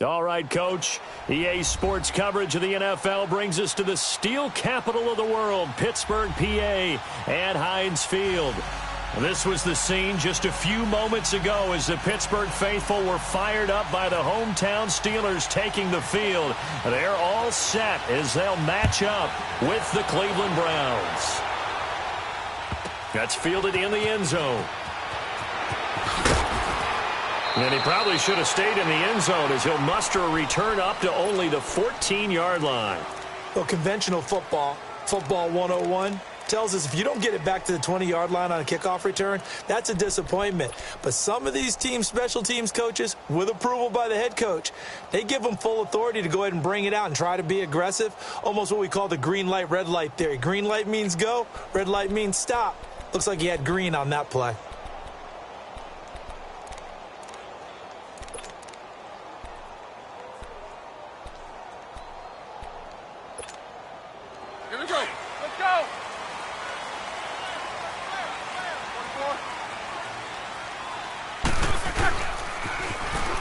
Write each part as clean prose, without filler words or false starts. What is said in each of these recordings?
All right, Coach. EA Sports coverage of the NFL brings us to the steel capital of the world, Pittsburgh, PA, at Heinz Field. This was the scene just a few moments ago as the Pittsburgh faithful were fired up by the hometown Steelers taking the field. They're all set as they'll match up with the Cleveland Browns. That's fielded in the end zone. And he probably should have stayed in the end zone as he'll muster a return up to only the 14-yard line. Well, conventional football 101, tells us if you don't get it back to the 20-yard line on a kickoff return, that's a disappointment. But some of these teams, special teams coaches, with approval by the head coach, they give them full authority to go ahead and bring it out and try to be aggressive, almost what we call the green light, red light theory. Green light means go, red light means stop. Looks like he had green on that play.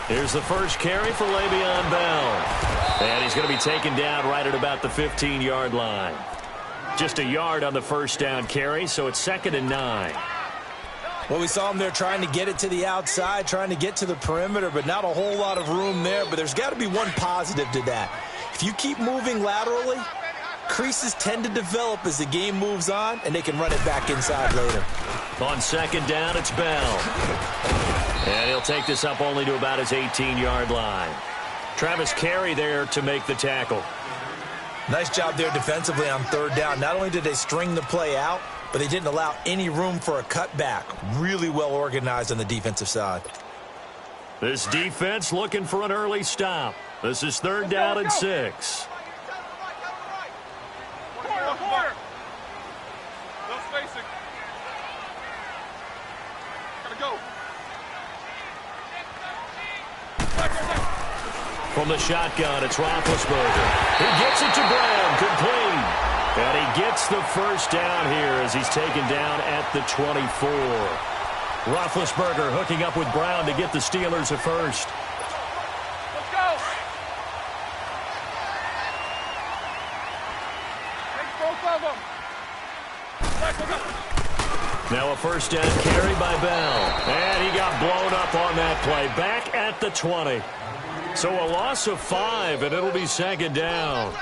Here's the first carry for Le'Veon Bell. And he's going to be taken down right at about the 15-yard line. Just a yard on the first down carry, so it's 2nd and 9. Well, we saw him there trying to get it to the outside, trying to get to the perimeter, but not a whole lot of room there. But there's got to be one positive to that. If you keep moving laterally, creases tend to develop as the game moves on, and they can run it back inside later. On 2nd down, it's Bell. And he'll take this up only to about his 18-yard line. Travis Carey there to make the tackle. Nice job there defensively on 3rd down. Not only did they string the play out, but they didn't allow any room for a cutback. Really well organized on the defensive side. This defense looking for an early stop. This is 3rd down and 6. From the shotgun, it's Roethlisberger. He gets it to Brown, complete. And he gets the first down here as he's taken down at the 24. Roethlisberger hooking up with Brown to get the Steelers a first. Let's go. Take both of them. Now a first down carry by Bell. And he got blown up on that play. Back at the 20. So a loss of 5, and it'll be 2nd down.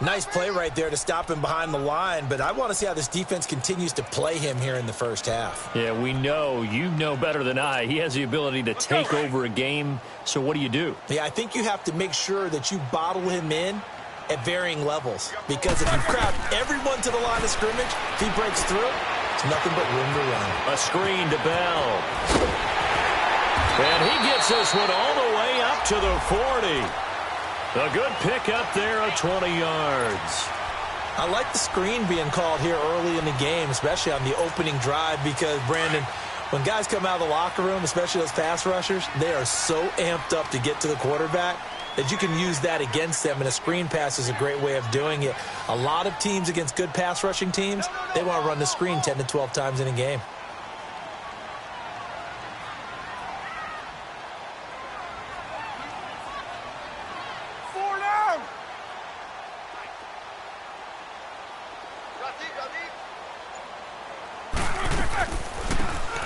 Nice play right there to stop him behind the line, but I want to see how this defense continues to play him here in the first half. Yeah, we know. You know better than I. He has the ability to take over a game, so what do? Yeah, I think you have to make sure that you bottle him in at varying levels, because if you crowd everyone to the line of scrimmage, if he breaks through, it's nothing but room to run. A screen to Bell. And he gets this one all the way up to the 40. A good pickup there at 20 yards. I like the screen being called here early in the game, especially on the opening drive, because, Brandon, when guys come out of the locker room, especially those pass rushers, they are so amped up to get to the quarterback that you can use that against them, and a screen pass is a great way of doing it. A lot of teams against good pass rushing teams, they want to run the screen 10 to 12 times in a game.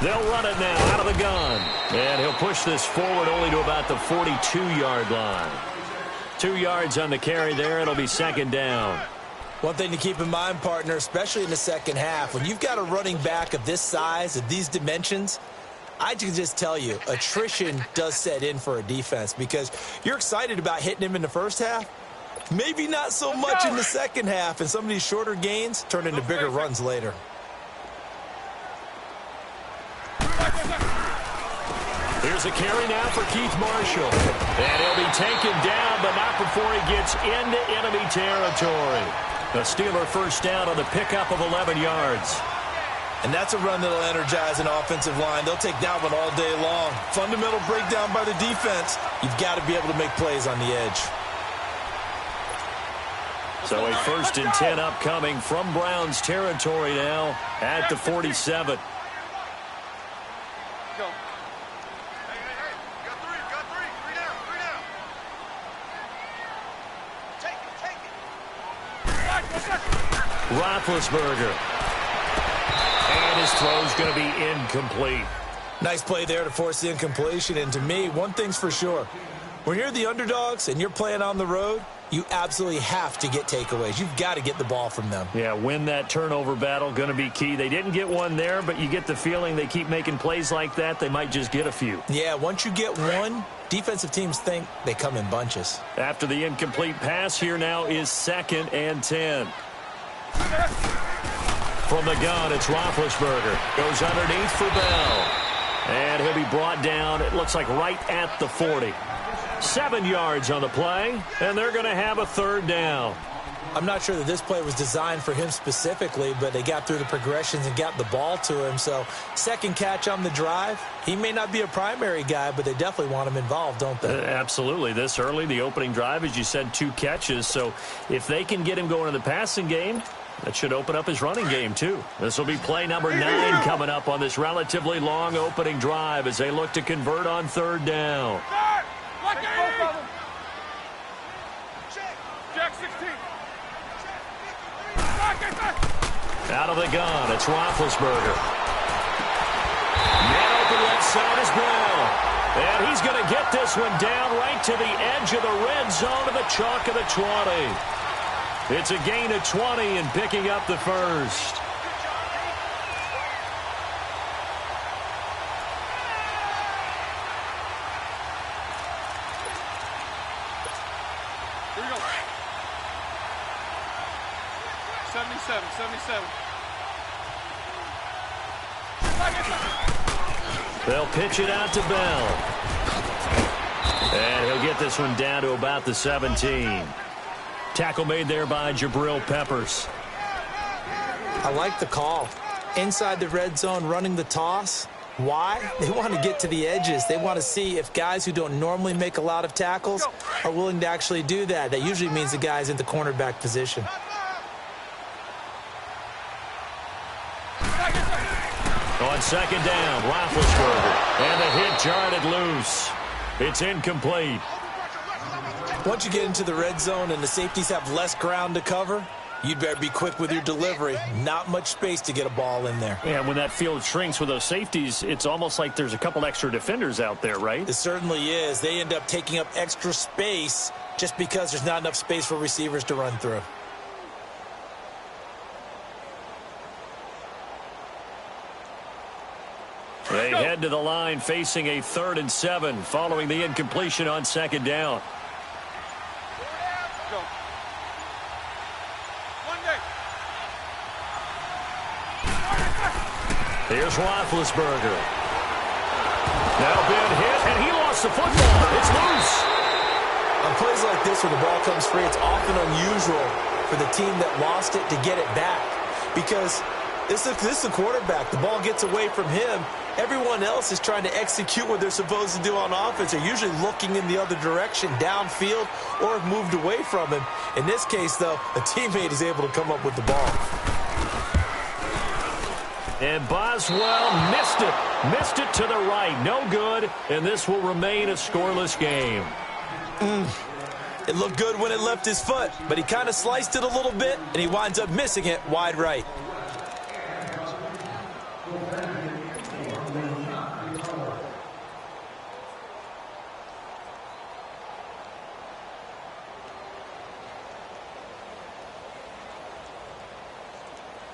They'll run it now out of the gun. And he'll push this forward only to about the 42-yard line. 2 yards on the carry there. It'll be 2nd down. One thing to keep in mind, partner, especially in the second half, when you've got a running back of this size, of these dimensions, I can just tell you, attrition does set in for a defense, because you're excited about hitting him in the first half. Maybe not so much in the second half, and some of these shorter gains turn into bigger runs later. Here's a carry now for Keith Marshall. And he'll be taken down, but not before he gets into enemy territory. The Steeler first down on the pickup of 11 yards. And that's a run that'll energize an offensive line. They'll take that one all day long. Fundamental breakdown by the defense. You've got to be able to make plays on the edge. So a 1st and 10 upcoming from Browns territory now at the 47. Roethlisberger. And his throw's going to be incomplete. Nice play there to force the incompletion. And to me, one thing's for sure. When you're the underdogs and you're playing on the road, you absolutely have to get takeaways. You've got to get the ball from them. Yeah, win that turnover battle, going to be key. They didn't get one there, but you get the feeling they keep making plays like that, they might just get a few. Yeah, once you get one, defensive teams think they come in bunches. After the incomplete pass, here now is 2nd and 10. From the gun, it's Roethlisberger. Goes underneath for Bell. And he'll be brought down, it looks like right at the 40. 7 yards on the play, and they're going to have a 3rd down. I'm not sure that this play was designed for him specifically, but they got through the progressions and got the ball to him. So, second catch on the drive. He may not be a primary guy, but they definitely want him involved, don't they? Absolutely. This early, the opening drive, as you said, 2 catches. So, if they can get him going in the passing game, that should open up his running game, too. This will be play number 9 coming up on this relatively long opening drive as they look to convert on 3rd down. Jack 16. Out of the gun, it's Roethlisberger. Man open left side is Brown. And he's going to get this one down right to the edge of the red zone to the chalk of the 20. It's a gain of 20 and picking up the first. Here we go. 77. They'll pitch it out to Bell. And he'll get this one down to about the 17. Tackle made there by Jabril Peppers. I like the call. Inside the red zone, running the toss. Why? They want to get to the edges. They want to see if guys who don't normally make a lot of tackles are willing to actually do that. That usually means the guy's in the cornerback position. On 2nd down, Roethlisberger. And the hit jarred it loose. It's incomplete. Once you get into the red zone and the safeties have less ground to cover, you'd better be quick with your delivery. Not much space to get a ball in there. And when that field shrinks with those safeties, it's almost like there's a couple extra defenders out there, right? It certainly is. They end up taking up extra space just because there's not enough space for receivers to run through. They head to the line facing a 3rd and 7 following the incompletion on 2nd down. Go. One day. Here's Roethlisberger. Now been hit, and he lost the football. It's loose. On plays like this where the ball comes free, it's often unusual for the team that lost it to get it back. Because this is the quarterback. The ball gets away from him. Everyone else is trying to execute what they're supposed to do on offense. They're usually looking in the other direction, downfield, or have moved away from him. In this case, though, a teammate is able to come up with the ball. And Boswell missed it. Missed it to the right. No good, and this will remain a scoreless game. It looked good when it left his foot, but he kind of sliced it a little bit, and he winds up missing it wide right.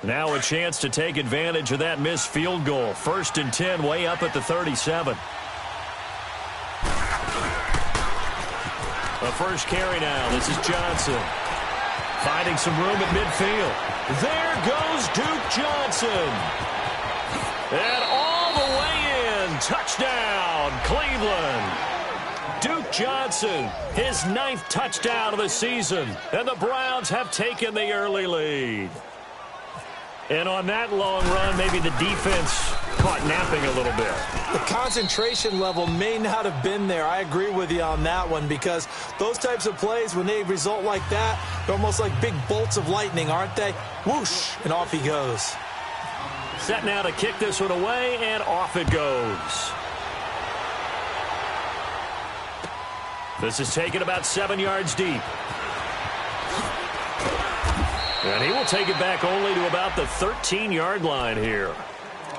Now a chance to take advantage of that missed field goal. 1st and 10, way up at the 37. The first carry now. This is Johnson. Finding some room at midfield. There goes Duke Johnson. And all the way in. Touchdown, Cleveland. Duke Johnson, his 9th touchdown of the season. And the Browns have taken the early lead. And on that long run, maybe the defense caught napping a little bit. The concentration level may not have been there. I agree with you on that one because those types of plays, when they result like that, they're almost like big bolts of lightning, aren't they? Whoosh, and off he goes. Set now to kick this one away, and off it goes. This is taken about 7 yards deep. And he will take it back only to about the 13-yard line here.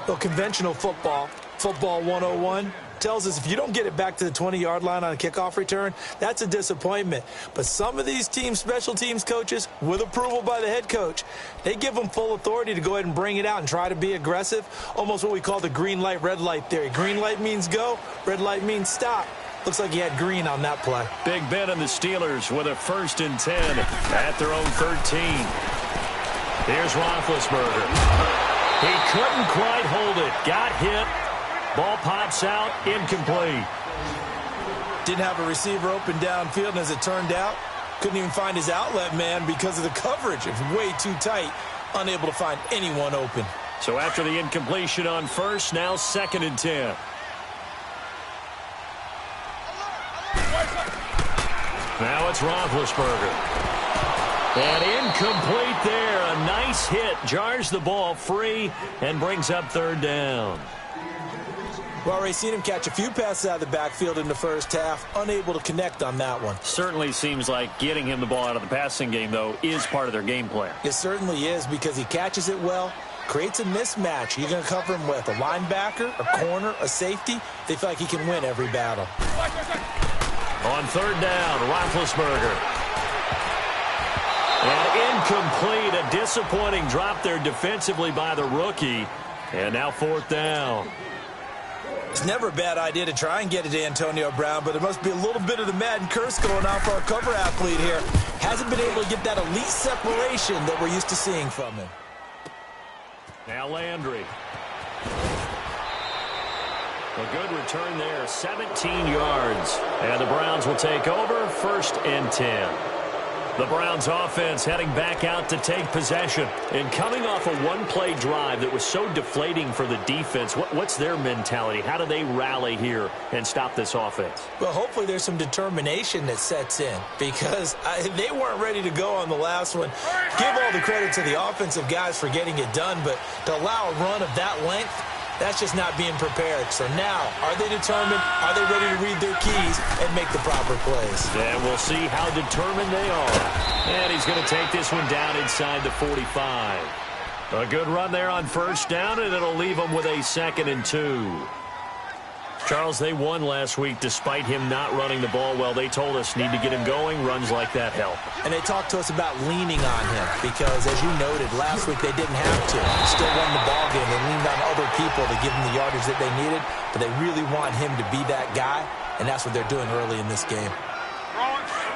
Well, conventional football, football 101, tells us if you don't get it back to the 20-yard line on a kickoff return, that's a disappointment. But some of these special teams coaches, with approval by the head coach, they give them full authority to go ahead and bring it out and try to be aggressive, almost what we call the green light, red light theory. Green light means go, red light means stop. Looks like he had green on that play. Big Ben and the Steelers with a 1st and 10 at their own 13. Here's Roethlisberger. He couldn't quite hold it. Got hit. Ball pops out, incomplete. Didn't have a receiver open downfield, and as it turned out, couldn't even find his outlet man because of the coverage. It was way too tight, unable to find anyone open. So after the incompletion on 1st, now 2nd and 10. Now it's Roethlisberger. And incomplete there. A nice hit. Jars the ball free and brings up 3rd down. Well, Ray, seen him catch a few passes out of the backfield in the first half. Unable to connect on that one. Certainly seems like getting him the ball out of the passing game, though, is part of their game plan. It certainly is because he catches it well, creates a mismatch. You're going to cover him with a linebacker, a corner, a safety. They feel like he can win every battle. On 3rd down, Roethlisberger. And incomplete. A disappointing drop there defensively by the rookie. And now 4th down. It's never a bad idea to try and get it to Antonio Brown, but there must be a little bit of the Madden curse going on for our cover athlete here. Hasn't been able to get that elite separation that we're used to seeing from him. Now Landry. A good return there, 17 yards. And the Browns will take over, 1st and 10. The Browns offense heading back out to take possession. And coming off a one-play drive that was so deflating for the defense, what's their mentality? How do they rally here and stop this offense? Well, hopefully there's some determination that sets in because they weren't ready to go on the last one. Give all the credit to the offensive guys for getting it done, but to allow a run of that length, that's just not being prepared. So now, are they determined? Are they ready to read their keys and make the proper plays? And we'll see how determined they are. And he's going to take this one down inside the 45. A good run there on 1st down, and it'll leave them with a 2nd and 2. Charles, they won last week despite him not running the ball well. They told us need to get him going. Runs like that help. And they talked to us about leaning on him because, as you noted, last week they didn't have to. Still won the ball game. They leaned on other people to give them the yardage that they needed, but they really want him to be that guy, and that's what they're doing early in this game.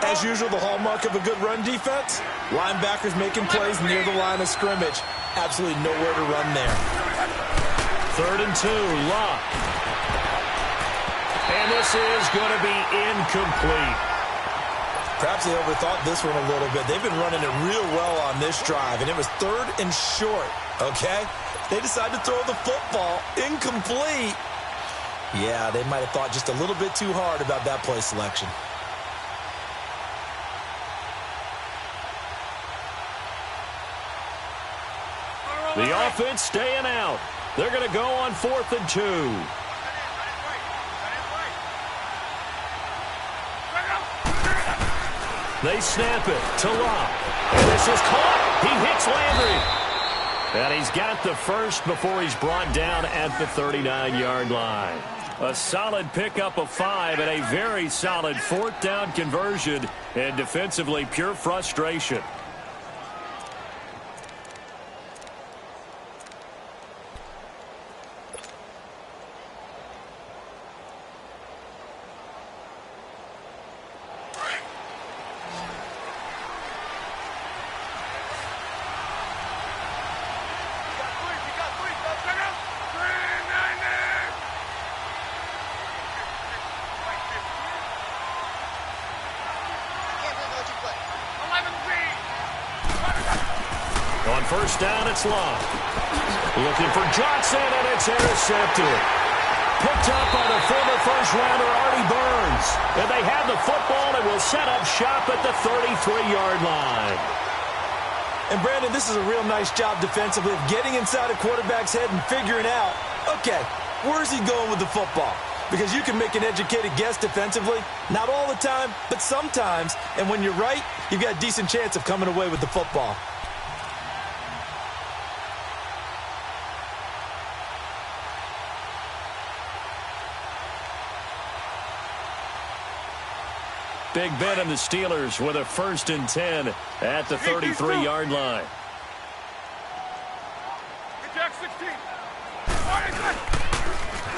As usual, the hallmark of a good run defense, linebackers making plays near the line of scrimmage. Absolutely nowhere to run there. 3rd and 2, Luck. And this is going to be incomplete. Perhaps they overthought this one a little bit. They've been running it real well on this drive, and it was 3rd and short, okay? They decided to throw the football incomplete. Yeah, they might have thought just a little bit too hard about that play selection. The offense staying out. They're going to go on 4th and 2. They snap it to Locke. And this is caught. He hits Landry. And he's got the 1st before he's brought down at the 39-yard line. A solid pickup of 5 and a very solid 4th down conversion. And defensively, pure frustration. On 1st down, it's Locke. Looking for Johnson, and it's intercepted. Picked up by the former first-rounder Artie Burns. And they have the football and will set up shop at the 33-yard line. And, Brandon, this is a real nice job defensively of getting inside a quarterback's head and figuring out, okay, where's he going with the football? Because you can make an educated guess defensively. Not all the time, but sometimes. And when you're right, you've got a decent chance of coming away with the football. Big Ben and the Steelers with a 1st and 10 at the 33-yard line.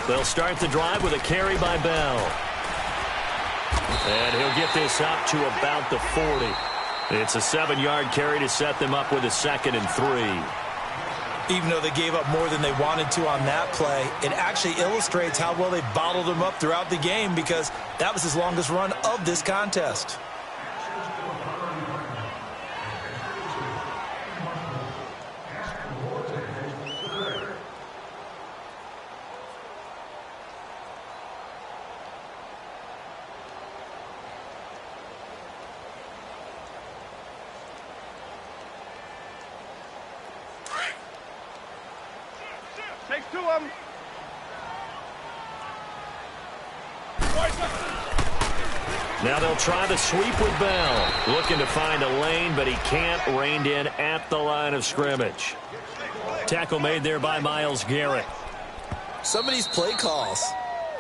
They'll start the drive with a carry by Bell. And he'll get this up to about the 40. It's a 7-yard carry to set them up with a 2nd and 3. Even though they gave up more than they wanted to on that play, it actually illustrates how well they bottled him up throughout the game, because that was his longest run of this contest. Take 2 of them. Now they'll try the sweep with Bell. Looking to find a lane, but he can't. Reined in at the line of scrimmage. Tackle made there by Myles Garrett. Some of these play calls,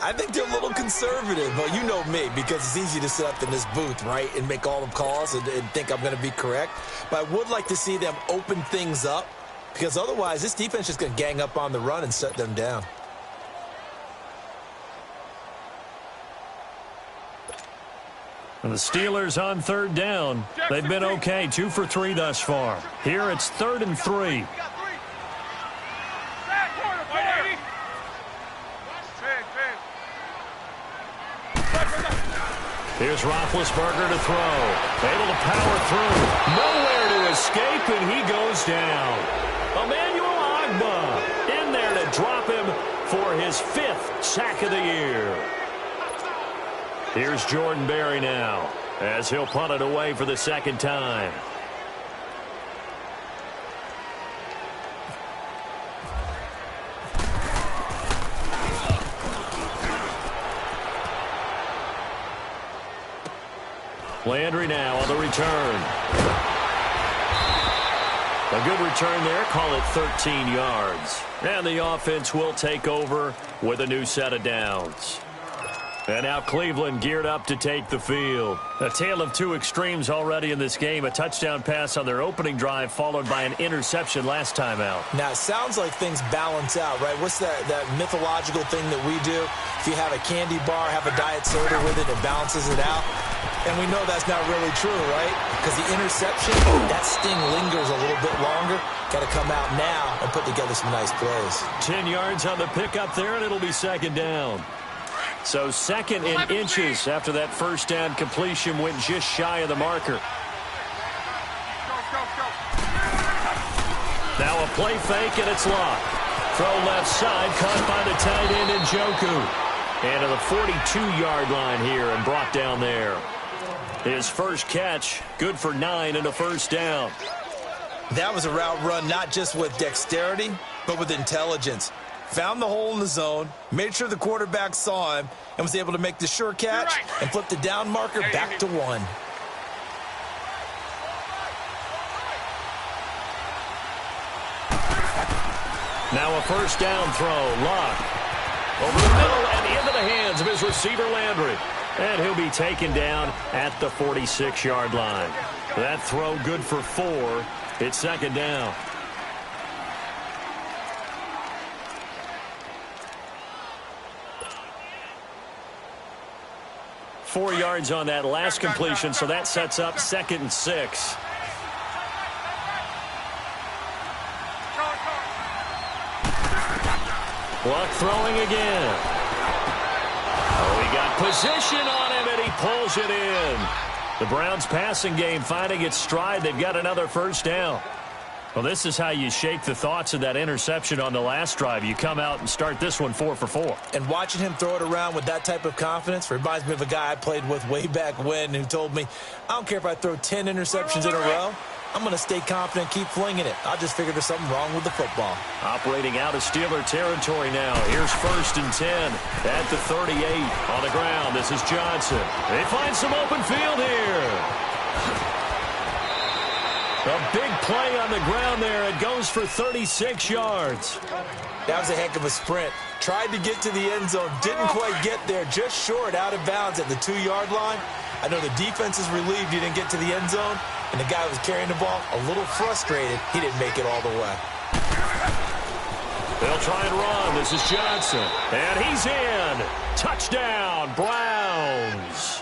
I think they're a little conservative, but you know me, because it's easy to sit up in this booth, right, and make all the calls and think I'm going to be correct. But I would like to see them open things up, because otherwise this defense is just going to gang up on the run and shut them down. And the Steelers on 3rd down. They've been okay, 2 for 3 thus far. Here it's 3rd and 3. Here's Roethlisberger to throw. Able to power through. Nowhere to escape, and he goes down. Emmanuel Ogbah in there to drop him for his 5th sack of the year. Here's Jordan Berry now, as he'll punt it away for the 2nd time. Landry now on the return. A good return there. Call it 13 yards. And the offense will take over with a new set of downs. And now Cleveland geared up to take the field. A tale of 2 extremes already in this game. A touchdown pass on their opening drive, followed by an interception last time out. Now, it sounds like things balance out, right? What's that mythological thing that we do? If you have a candy bar, have a diet soda with it, it balances it out. And we know that's not really true, right? Because the interception, that sting lingers a little bit longer. Got to come out now and put together some nice plays. 10 yards on the pickup there, and it'll be 2nd down. So 2nd in inches after that 1st down completion went just shy of the marker. Now a play fake, and it's locked. Throw left side, caught by the tight end Njoku. And to the 42-yard line here and brought down there. His first catch, good for 9 and a 1st down. That was a route run not just with dexterity, but with intelligence. Found the hole in the zone, made sure the quarterback saw him, and was able to make the sure catch and flip the down marker back to 1. Now a 1st down throw, Locke. Over the middle and into the hands of his receiver, Landry. And he'll be taken down at the 46-yard line. That throw good for 4. It's 2nd down. Four yards on that last completion, so that sets up 2nd and 6. Luck throwing again. Oh, he got position on him, and he pulls it in. The Browns passing game finding its stride. They've got another 1st down. Well, this is how you shake the thoughts of that interception on the last drive. You come out and start this one 4 for 4. And watching him throw it around with that type of confidence reminds me of a guy I played with way back when who told me, I don't care if I throw 10 interceptions in a row. I'm going to stay confident, keep flinging it. I just figured there's something wrong with the football. Operating out of Steeler territory now. Here's 1st and 10 at the 38 on the ground. This is Johnson. They find some open field here. A big play on the ground there. It goes for 36 yards. That was a heck of a sprint. Tried to get to the end zone. Didn't quite get there. Just short, out of bounds at the 2-yard line. I know the defense is relieved he didn't get to the end zone, and the guy who was carrying the ball, a little frustrated, he didn't make it all the way. They'll try and run. This is Johnson. And he's in. Touchdown, Browns.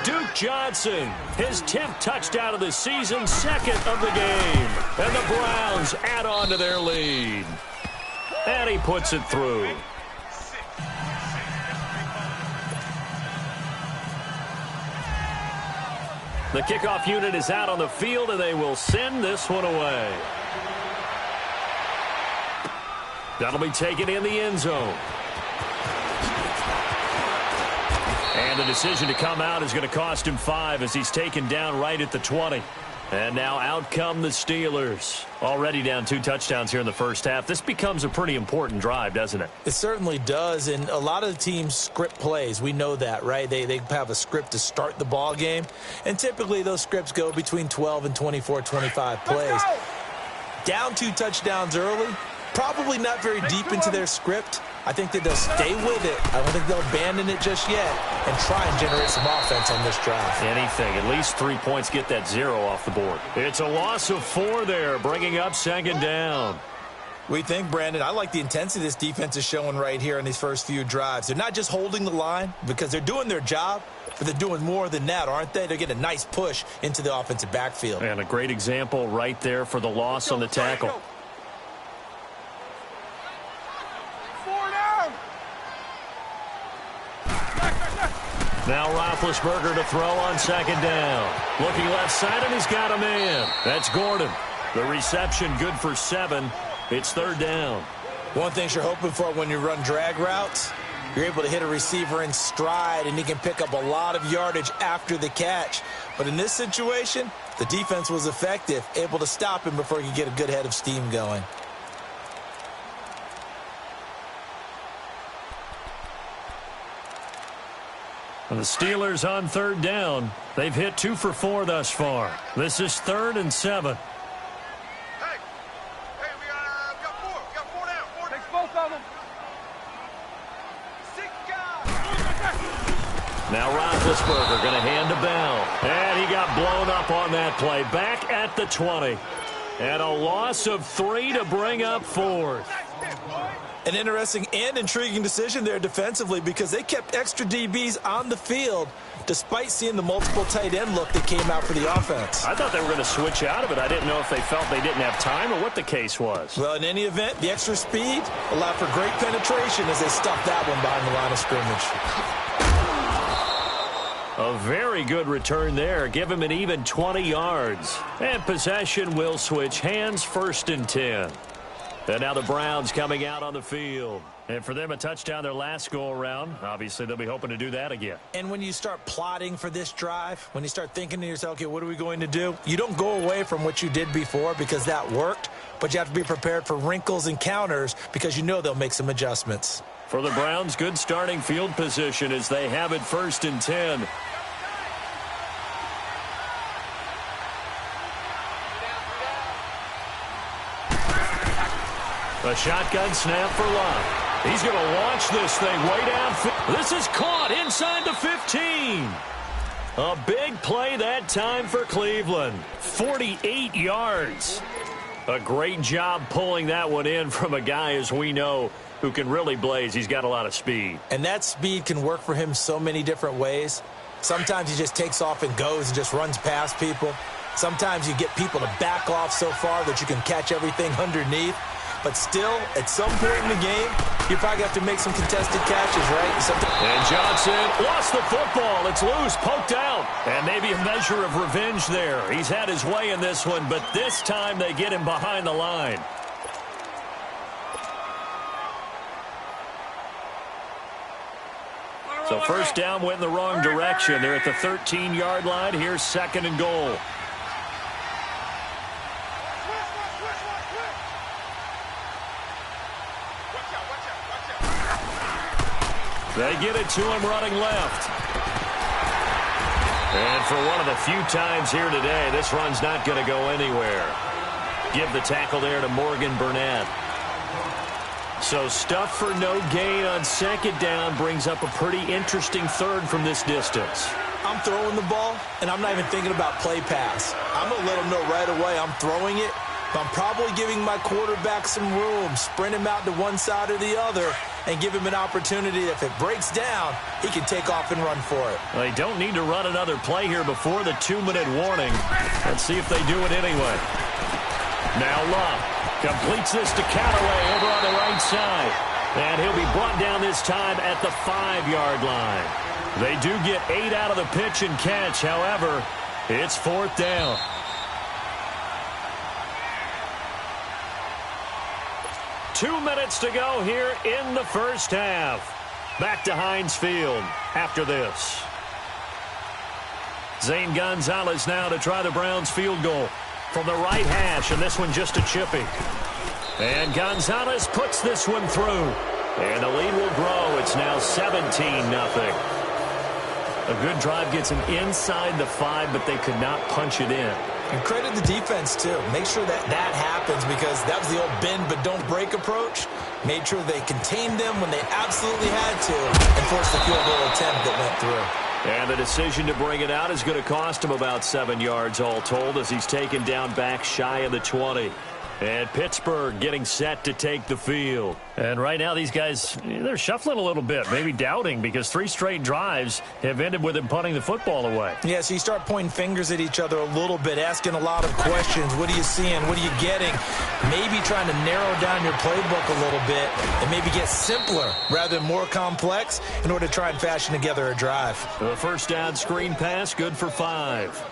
Duke Johnson, his 10th touchdown of the season, second of the game. And the Browns add on to their lead. And he puts it through. The kickoff unit is out on the field, and they will send this one away. That'll be taken in the end zone. And the decision to come out is going to cost him 5 as he's taken down right at the 20. And now out come the Steelers. Already down 2 touchdowns here in the first half. This becomes a pretty important drive, doesn't it? It certainly does, and a lot of the teams script plays. We know that, right? They have a script to start the ball game, and typically those scripts go between 12 and 24, 25 plays. Down 2 touchdowns early, probably not very deep into their script. I think that they'll stay with it. I don't think they'll abandon it just yet and try and generate some offense on this drive. Anything. At least 3 points, get that 0 off the board. It's a loss of 4 there, bringing up second down. We think, Brandon, I like the intensity this defense is showing right here in these first few drives. They're not just holding the line because they're doing their job, but they're doing more than that, aren't they? They're getting a nice push into the offensive backfield. And a great example right there for the loss on the tackle. Now Roethlisberger to throw on second down. Looking left side, and he's got a man. That's Gordon. The reception good for 7. It's third down. One thing you're hoping for when you run drag routes, you're able to hit a receiver in stride, and he can pick up a lot of yardage after the catch. But in this situation, the defense was effective, able to stop him before he could get a good head of steam going. And the Steelers on third down. They've hit 2 for 4 thus far. This is 3rd and 7. Hey, we got 4. We got 4 down. 4 takes both of them. 6 guys. Now Roethlisberger going to hand to Bell. And he got blown up on that play. Back at the 20. And a loss of 3 to bring up 4th. An interesting and intriguing decision there defensively because they kept extra DBs on the field despite seeing the multiple tight end look that came out for the offense. I thought they were going to switch out of it. I didn't know if they felt they didn't have time or what the case was. Well, in any event, the extra speed allowed for great penetration as they stuffed that one behind the line of scrimmage. A very good return there. Give him an even 20 yards. And possession will switch hands, 1st and 10. And now the Browns coming out on the field. And for them, a touchdown their last go-around. Obviously, they'll be hoping to do that again. And when you start plotting for this drive, when you start thinking to yourself, okay, what are we going to do? You don't go away from what you did before because that worked, but you have to be prepared for wrinkles and counters because you know they'll make some adjustments. For the Browns, good starting field position as they have it 1st and 10. A shotgun snap for Love. He's going to launch this thing way down. This is caught inside the 15. A big play that time for Cleveland. 48 yards. A great job pulling that one in from a guy, as we know, who can really blaze. He's got a lot of speed. And that speed can work for him so many different ways. Sometimes he just takes off and goes and just runs past people. Sometimes you get people to back off so far that you can catch everything underneath. But still, at some point in the game, you probably have to make some contested catches, right? And Johnson lost the football. It's loose, poked out. And maybe a measure of revenge there. He's had his way in this one, but this time they get him behind the line. So first down went in the wrong direction. They're at the 13-yard line. Here's 2nd and goal. They get it to him running left. And for one of the few times here today, this run's not going to go anywhere. Give the tackle there to Morgan Burnett. So stuff for no gain on 2nd down brings up a pretty interesting 3rd from this distance. I'm throwing the ball, and I'm not even thinking about play pass. I'm going to let him know right away I'm throwing it. I'm probably giving my quarterback some room, sprint him out to one side or the other, and give him an opportunity. If it breaks down, he can take off and run for it. They don't need to run another play here before the 2-minute warning. Let's see if they do it anyway. Now Love completes this to Callaway over on the right side. And he'll be brought down this time at the 5-yard line. They do get 8 out of the pitch and catch. However, it's 4th down. Two minutes to go here in the first half. Back to Heinz Field after this. Zane Gonzalez now to try the Browns field goal from the right hash, and this one just a chippy. And Gonzalez puts this one through. And the lead will grow. It's now 17-0. A good drive gets him inside the 5, but they could not punch it in. And credit the defense, too. Make sure that happens, because that was the old bend but don't break approach. Made sure they contained them when they absolutely had to and forced the field goal attempt that went through. And the decision to bring it out is going to cost him about 7 yards all told, as he's taken down back shy of the 20. And Pittsburgh getting set to take the field. And right now these guys, they're shuffling a little bit, maybe doubting, because 3 straight drives have ended with him punting the football away. Yeah, so you start pointing fingers at each other a little bit, asking a lot of questions. What are you seeing? What are you getting? Maybe trying to narrow down your playbook a little bit and maybe get simpler rather than more complex in order to try and fashion together a drive. The first down screen pass, good for 5.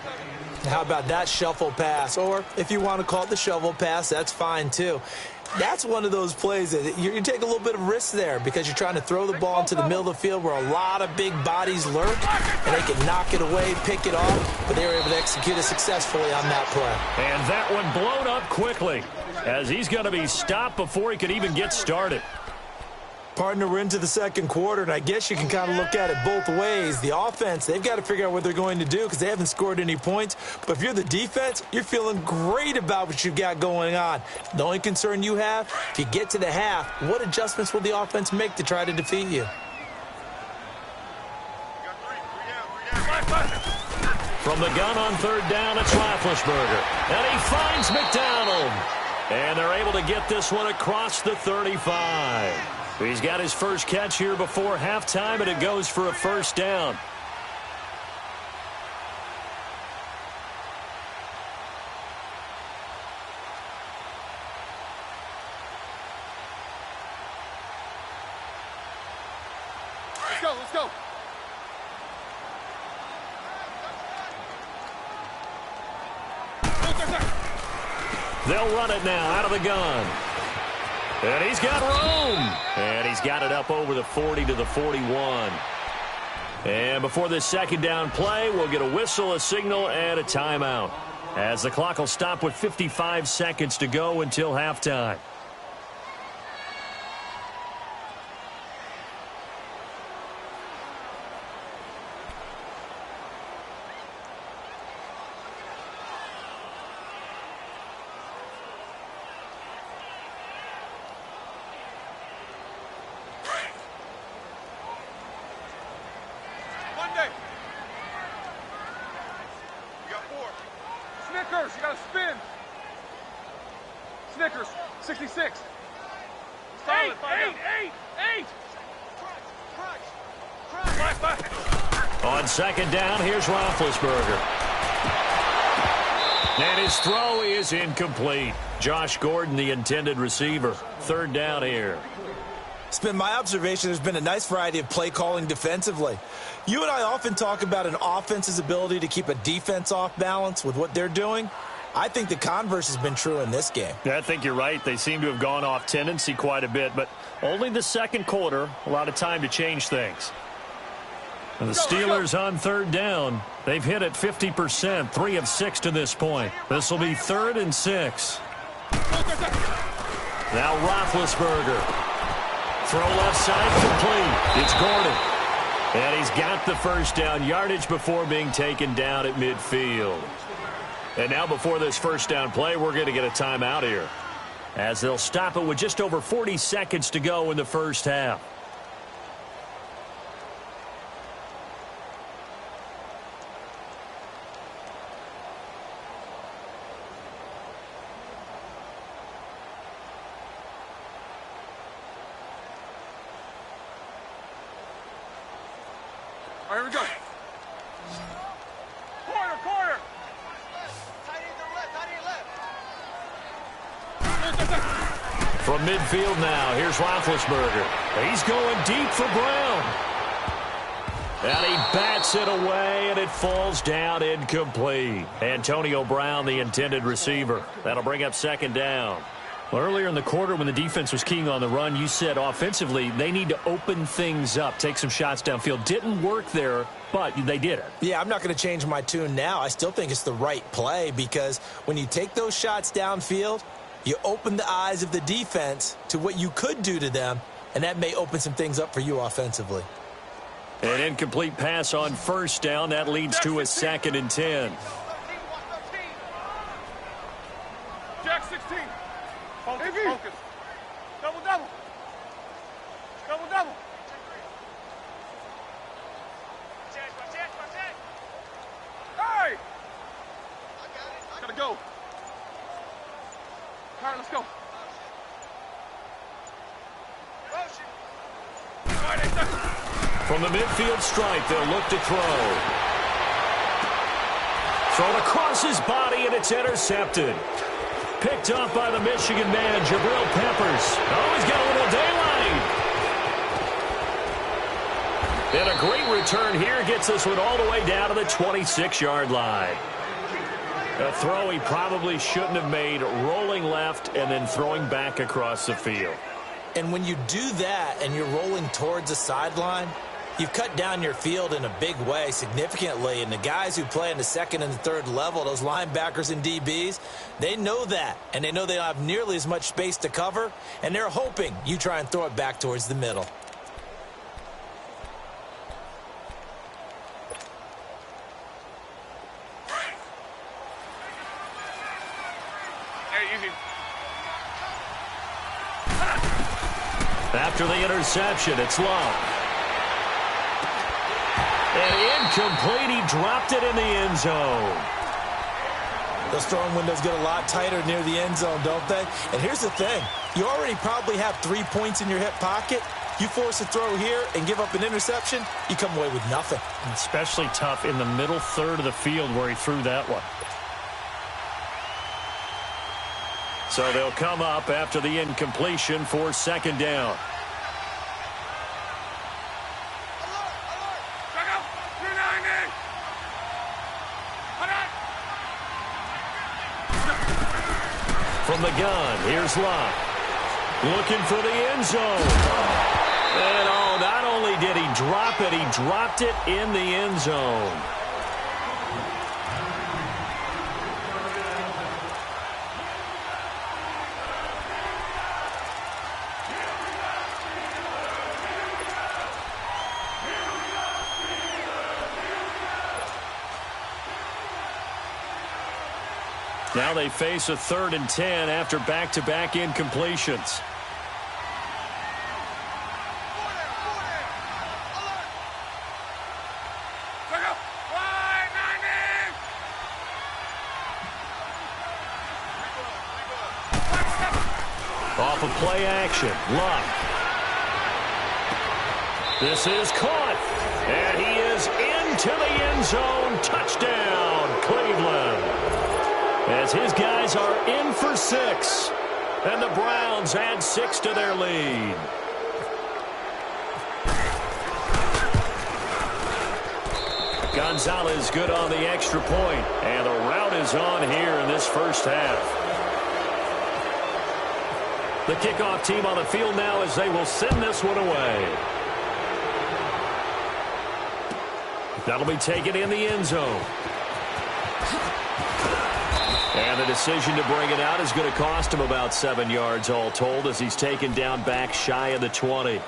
How about that shuffle pass? Or if you want to call it the shovel pass, that's fine too. That's one of those plays that you take a little bit of risk there, because you're trying to throw the ball into the middle of the field where a lot of big bodies lurk, and they can knock it away, pick it off, but they were able to execute it successfully on that play. And that one blown up quickly, as he's going to be stopped before he could even get started. Partner, we're into the second quarter, and I guess you can kind of look at it both ways. The offense, they've got to figure out what they're going to do because they haven't scored any points. But if you're the defense, you're feeling great about what you've got going on. The only concern you have, if you get to the half, what adjustments will the offense make to try to defeat you? From the gun on 3rd down, it's Roethlisberger. And he finds McDonald. And they're able to get this one across the 35. He's got his first catch here before halftime, and it goes for a first down. Let's go. They'll run it now out of the gun. And he's got room. And he's got it up over the 40 to the 41. And before this second down play, we'll get a whistle, a signal, and a timeout, as the clock will stop with 55 seconds to go until halftime. Snickers, you gotta spin. Snickers, 66. Solid, eight. On second down, here's Roethlisberger. And his throw is incomplete. Josh Gordon, the intended receiver. 3rd down here. It's been my observation there's been a nice variety of play calling defensively. You and I often talk about an offense's ability to keep a defense off balance with what they're doing. I think the converse has been true in this game. Yeah, I think you're right. They seem to have gone off tendency quite a bit, but only the second quarter, a lot of time to change things. And the Steelers on 3rd down, they've hit it 50%, 3 of 6 to this point. This will be 3rd and 6. Now Roethlisberger. Throw left side complete. It's Gordon. And he's got the first down yardage before being taken down at midfield. And now before this first down play, we're going to get a timeout here, as they'll stop it with just over 40 seconds to go in the first half. All right, here we go. Corner, corner. From midfield now, here's Roethlisberger. He's going deep for Brown. And he bats it away, and it falls down incomplete. Antonio Brown, the intended receiver. That'll bring up second down. Well, earlier in the quarter when the defense was keying on the run, you said offensively they need to open things up, take some shots downfield. Didn't work there, but they did it. Yeah, I'm not going to change my tune now. I still think it's the right play because when you take those shots downfield, you open the eyes of the defense to what you could do to them, and that may open some things up for you offensively. An incomplete pass on first down. That leads to a 2nd and 10. Jack 16. Focus, focus. Double, double. Double, double. Hey! Gotta go. All right, let's go. From the midfield stripe, they'll look to throw. Thrown across his body, and it's intercepted. Picked up by the Michigan man, Jabril Peppers. Oh, he's got a little daylight. And a great return here gets this one all the way down to the 26-yard line. A throw he probably shouldn't have made, rolling left and then throwing back across the field. And when you do that and you're rolling towards the sideline, you've cut down your field in a big way significantly. And the guys who play in the second and the third level, those linebackers and DBs, they know that. And they know they don't have nearly as much space to cover. And they're hoping you try and throw it back towards the middle. After the interception, it's Love. And incomplete. He dropped it in the end zone. Those throwing windows get a lot tighter near the end zone, don't they? And here's the thing. You already probably have 3 points in your hip pocket. You force a throw here and give up an interception, you come away with nothing. Especially tough in the middle third of the field where he threw that one. So they'll come up after the incompletion for 2nd down. From the gun, here's Love. Looking for the end zone. And oh, not only did he drop it, he dropped it in the end zone. Now they face a 3rd and 10 after back-to-back incompletions. Off of play action, Luck. This is caught, and he is into the end zone. Touchdown, Cleveland. As his guys are in for 6. And the Browns add 6 to their lead. Gonzalez good on the extra point. And the rout is on here in this first half. The kickoff team on the field now as they will send this one away. That'll be taken in the end zone. And the decision to bring it out is going to cost him about 7 yards all told as he's taken down back shy of the 20.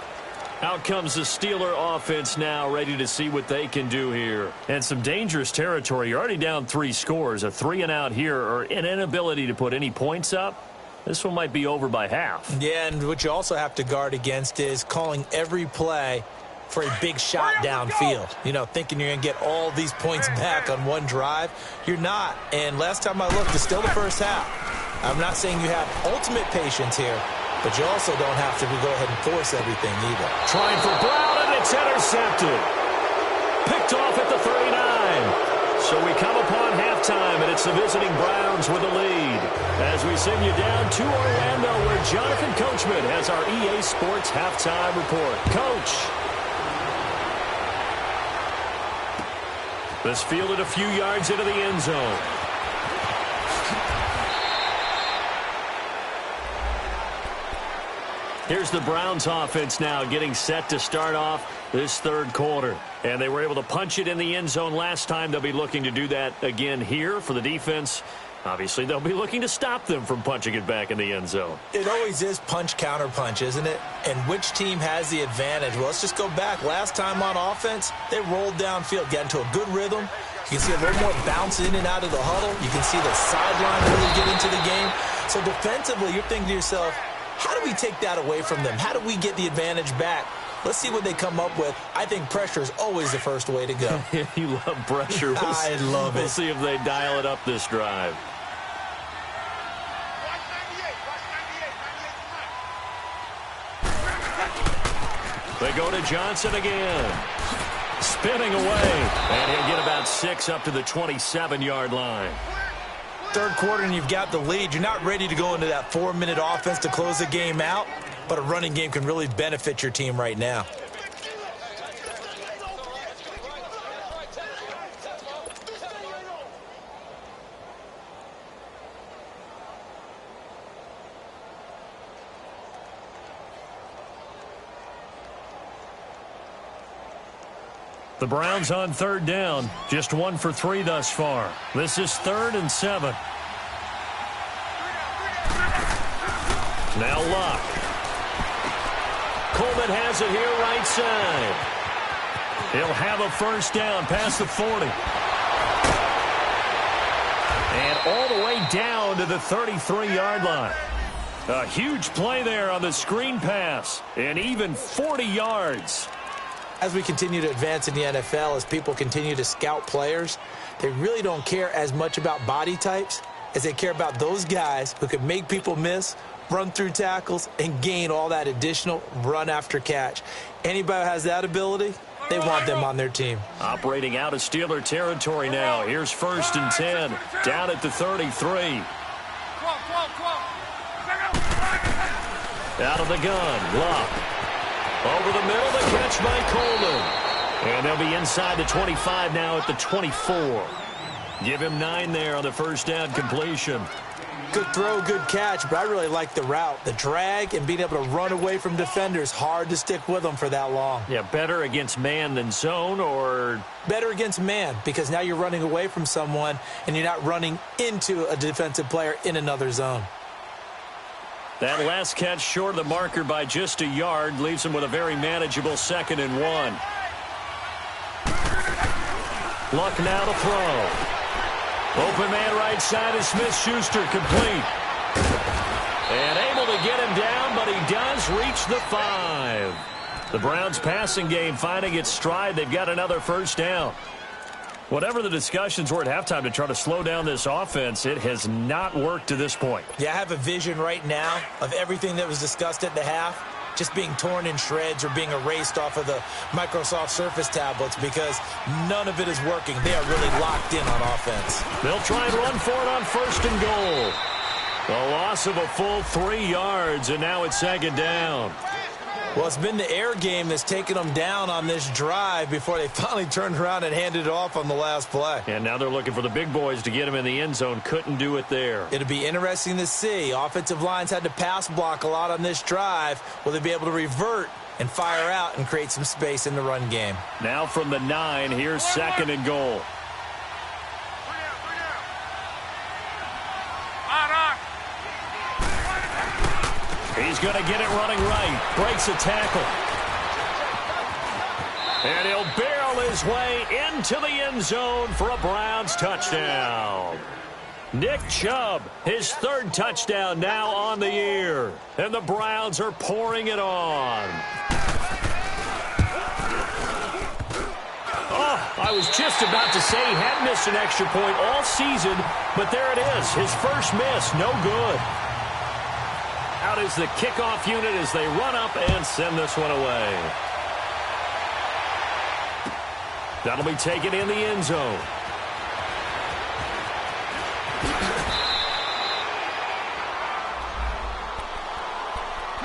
Out comes the Steeler offense now, ready to see what they can do here. And some dangerous territory. You're already down 3 scores. A 3-and-out here or an inability to put any points up. This one might be over by half. Yeah, and what you also have to guard against is calling every play for a big shot downfield. You know, thinking you're going to get all these points back on one drive. You're not. And last time I looked, it's still the first half. I'm not saying you have ultimate patience here, but you also don't have to go ahead and force everything either. Trying for Brown, and it's intercepted. Picked off at the 39. So we come upon halftime, and it's the visiting Browns with the lead. As we send you down to Orlando, where Jonathan Coachman has our EA Sports halftime report. Coach. This fielded a few yards into the end zone. Here's the Browns offense now getting set to start off this third quarter. And they were able to punch it in the end zone last time. They'll be looking to do that again here for the defense. Obviously, they'll be looking to stop them from punching it back in the end zone. It always is punch, counter punch, isn't it? And which team has the advantage? Well, let's just go back. Last time on offense, they rolled downfield, got into a good rhythm. You can see a little more bounce in and out of the huddle. You can see the sideline really get into the game. So defensively, you're thinking to yourself, how do we take that away from them? How do we get the advantage back? Let's see what they come up with. I think pressure is always the first way to go. You love pressure. I love it. We'll see if they dial it up this drive. They go to Johnson again. Spinning away. And he'll get about 6 up to the 27-yard line. Third quarter and you've got the lead. You're not ready to go into that 4-minute offense to close the game out, but a running game can really benefit your team right now. The Browns on third down, just 1 for 3 thus far. This is 3rd and 7. Now Luck. Coleman has it here right side. He'll have a first down past the 40. And all the way down to the 33-yard line. A huge play there on the screen pass. And even 40 yards. As we continue to advance in the NFL, as people continue to scout players, they really don't care as much about body types as they care about those guys who can make people miss, run through tackles, and gain all that additional run after catch. Anybody who has that ability, they want them on their team. Operating out of Steeler territory now. Here's 1st and 10, down at the 33. Out of the gun, Luck. Over the middle, the catch by Coleman. And they'll be inside the 25 now at the 24. Give him 9 there on the first down completion. Good throw, good catch, but I really like the route. The drag and being able to run away from defenders, hard to stick with them for that long. Yeah, better against man than zone, or? Better against man, because now you're running away from someone and you're not running into a defensive player in another zone. That last catch short of the marker by just a yard leaves him with a very manageable 2nd and 1. Luck now to throw. Open man right side is Smith-Schuster, complete. And able to get him down, but he does reach the 5. The Browns passing game finding its stride. They've got another first down. Whatever the discussions were at halftime to try to slow down this offense, it has not worked to this point. Yeah, I have a vision right now of everything that was discussed at the half just being torn in shreds or being erased off of the Microsoft Surface tablets because none of it is working. They are really locked in on offense. They'll try and run for it on 1st and goal. A loss of a full 3 yards, and now it's 2nd down. Well, it's been the air game that's taken them down on this drive before they finally turned around and handed it off on the last play. And now they're looking for the big boys to get him in the end zone. Couldn't do it there. It'll be interesting to see. Offensive lines had to pass block a lot on this drive. Will they be able to revert and fire out and create some space in the run game? Now from the 9, here's 2nd and goal. He's going to get it running right. Breaks a tackle. And he'll barrel his way into the end zone for a Browns touchdown. Nick Chubb, his 3rd touchdown now on the year. And the Browns are pouring it on. Oh, I was just about to say he had missed an extra point all season, but there it is. His first miss, no good. Out is the kickoff unit as they run up and send this one away. That'll be taken in the end zone.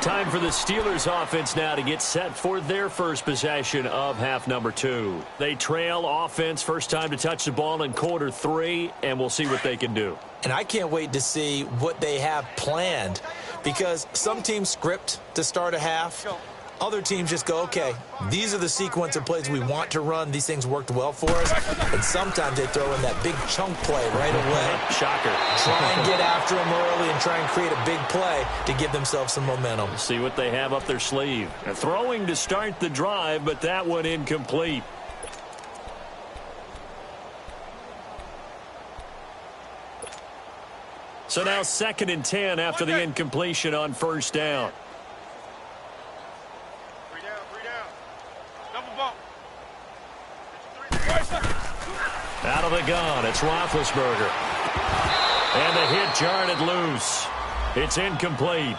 Time for the Steelers offense now to get set for their first possession of half number 2. They trail offense, first time to touch the ball in quarter 3, and we'll see what they can do. And I can't wait to see what they have planned, because some teams script to start a half. Other teams just go, okay, these are the sequence of plays we want to run. These things worked well for us. And sometimes they throw in that big chunk play right away. Shocker. Try and get after them early and try and create a big play to give themselves some momentum. See what they have up their sleeve. Throwing to start the drive, but that one incomplete. So now 2nd and 10 after the incompletion on first down. Out of the gun, it's Roethlisberger. And the hit jarred it loose. It's incomplete.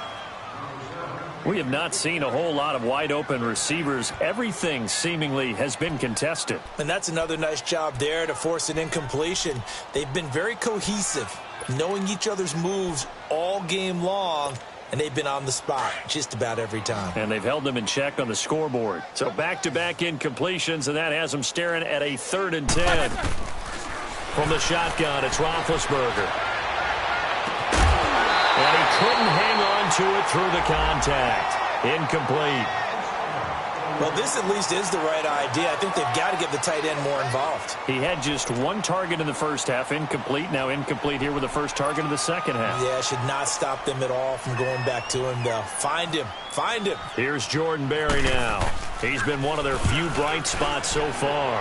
We have not seen a whole lot of wide-open receivers. Everything seemingly has been contested. And that's another nice job there to force an incompletion. They've been very cohesive, knowing each other's moves all game long, and they've been on the spot just about every time. And they've held them in check on the scoreboard. So back-to-back incompletions, and that has them staring at a 3rd and 10. From the shotgun, it's Roethlisberger. And he couldn't hang on to it through the contact. Incomplete. Well, this at least is the right idea. I think they've got to get the tight end more involved. He had just 1 target in the first half, incomplete. Now incomplete here with the first target in the second half. Yeah, should not stop them at all from going back to him, though. Find him. Find him. Here's Jordan Berry now. He's been one of their few bright spots so far.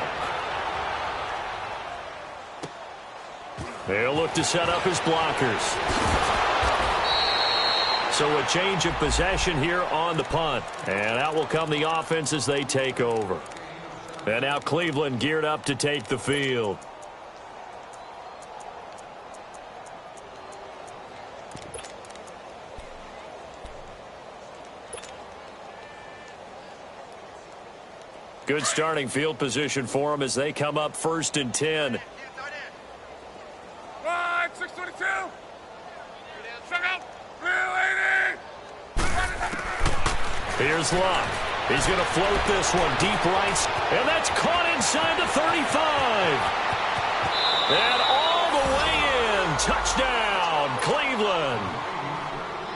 They'll look to set up his blockers. So a change of possession here on the punt. And out will come the offense as they take over. And now Cleveland geared up to take the field. Good starting field position for them as they come up 1st and 10. 622. Here's Luck. He's going to float this one deep right. And that's caught inside the 35. And all the way in. Touchdown, Cleveland.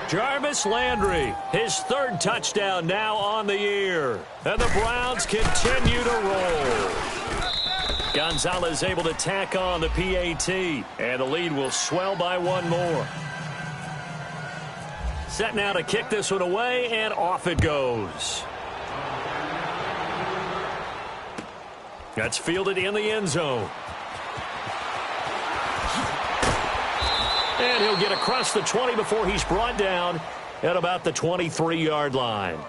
Jarvis Landry, his 3rd touchdown now on the year. And the Browns continue to roll. Gonzalez able to tack on the PAT. And the lead will swell by 1 more. Set now to kick this one away, and off it goes. That's fielded in the end zone. And he'll get across the 20 before he's brought down at about the 23-yard line.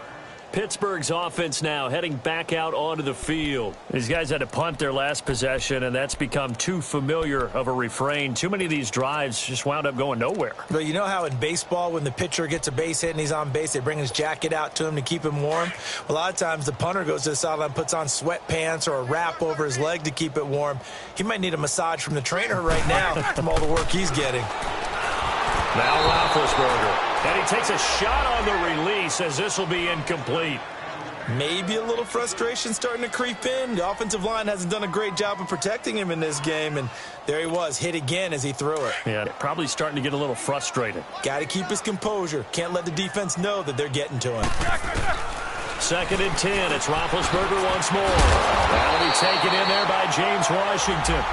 Pittsburgh's offense now heading back out onto the field. These guys had to punt their last possession, and that's become too familiar of a refrain. Too many of these drives just wound up going nowhere. Well, you know how in baseball when the pitcher gets a base hit and he's on base, they bring his jacket out to him to keep him warm? A lot of times the punter goes to the sideline, puts on sweatpants or a wrap over his leg to keep it warm. He might need a massage from the trainer right now from all the work he's getting. Now Roethlisberger. And he takes a shot on the release as this will be incomplete. Maybe a little frustration starting to creep in. The offensive line hasn't done a great job of protecting him in this game, and there he was, hit again as he threw it. Yeah, probably starting to get a little frustrated. Got to keep his composure. Can't let the defense know that they're getting to him. 2nd and 10. It's Roethlisberger once more. That'll be taken in there by James Washington.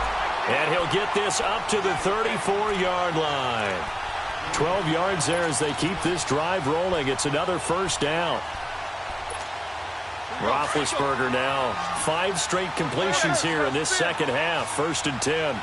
And he'll get this up to the 34-yard line. 12 yards there as they keep this drive rolling. It's another first down. Roethlisberger now 5 straight completions here in this second half. 1st and 10.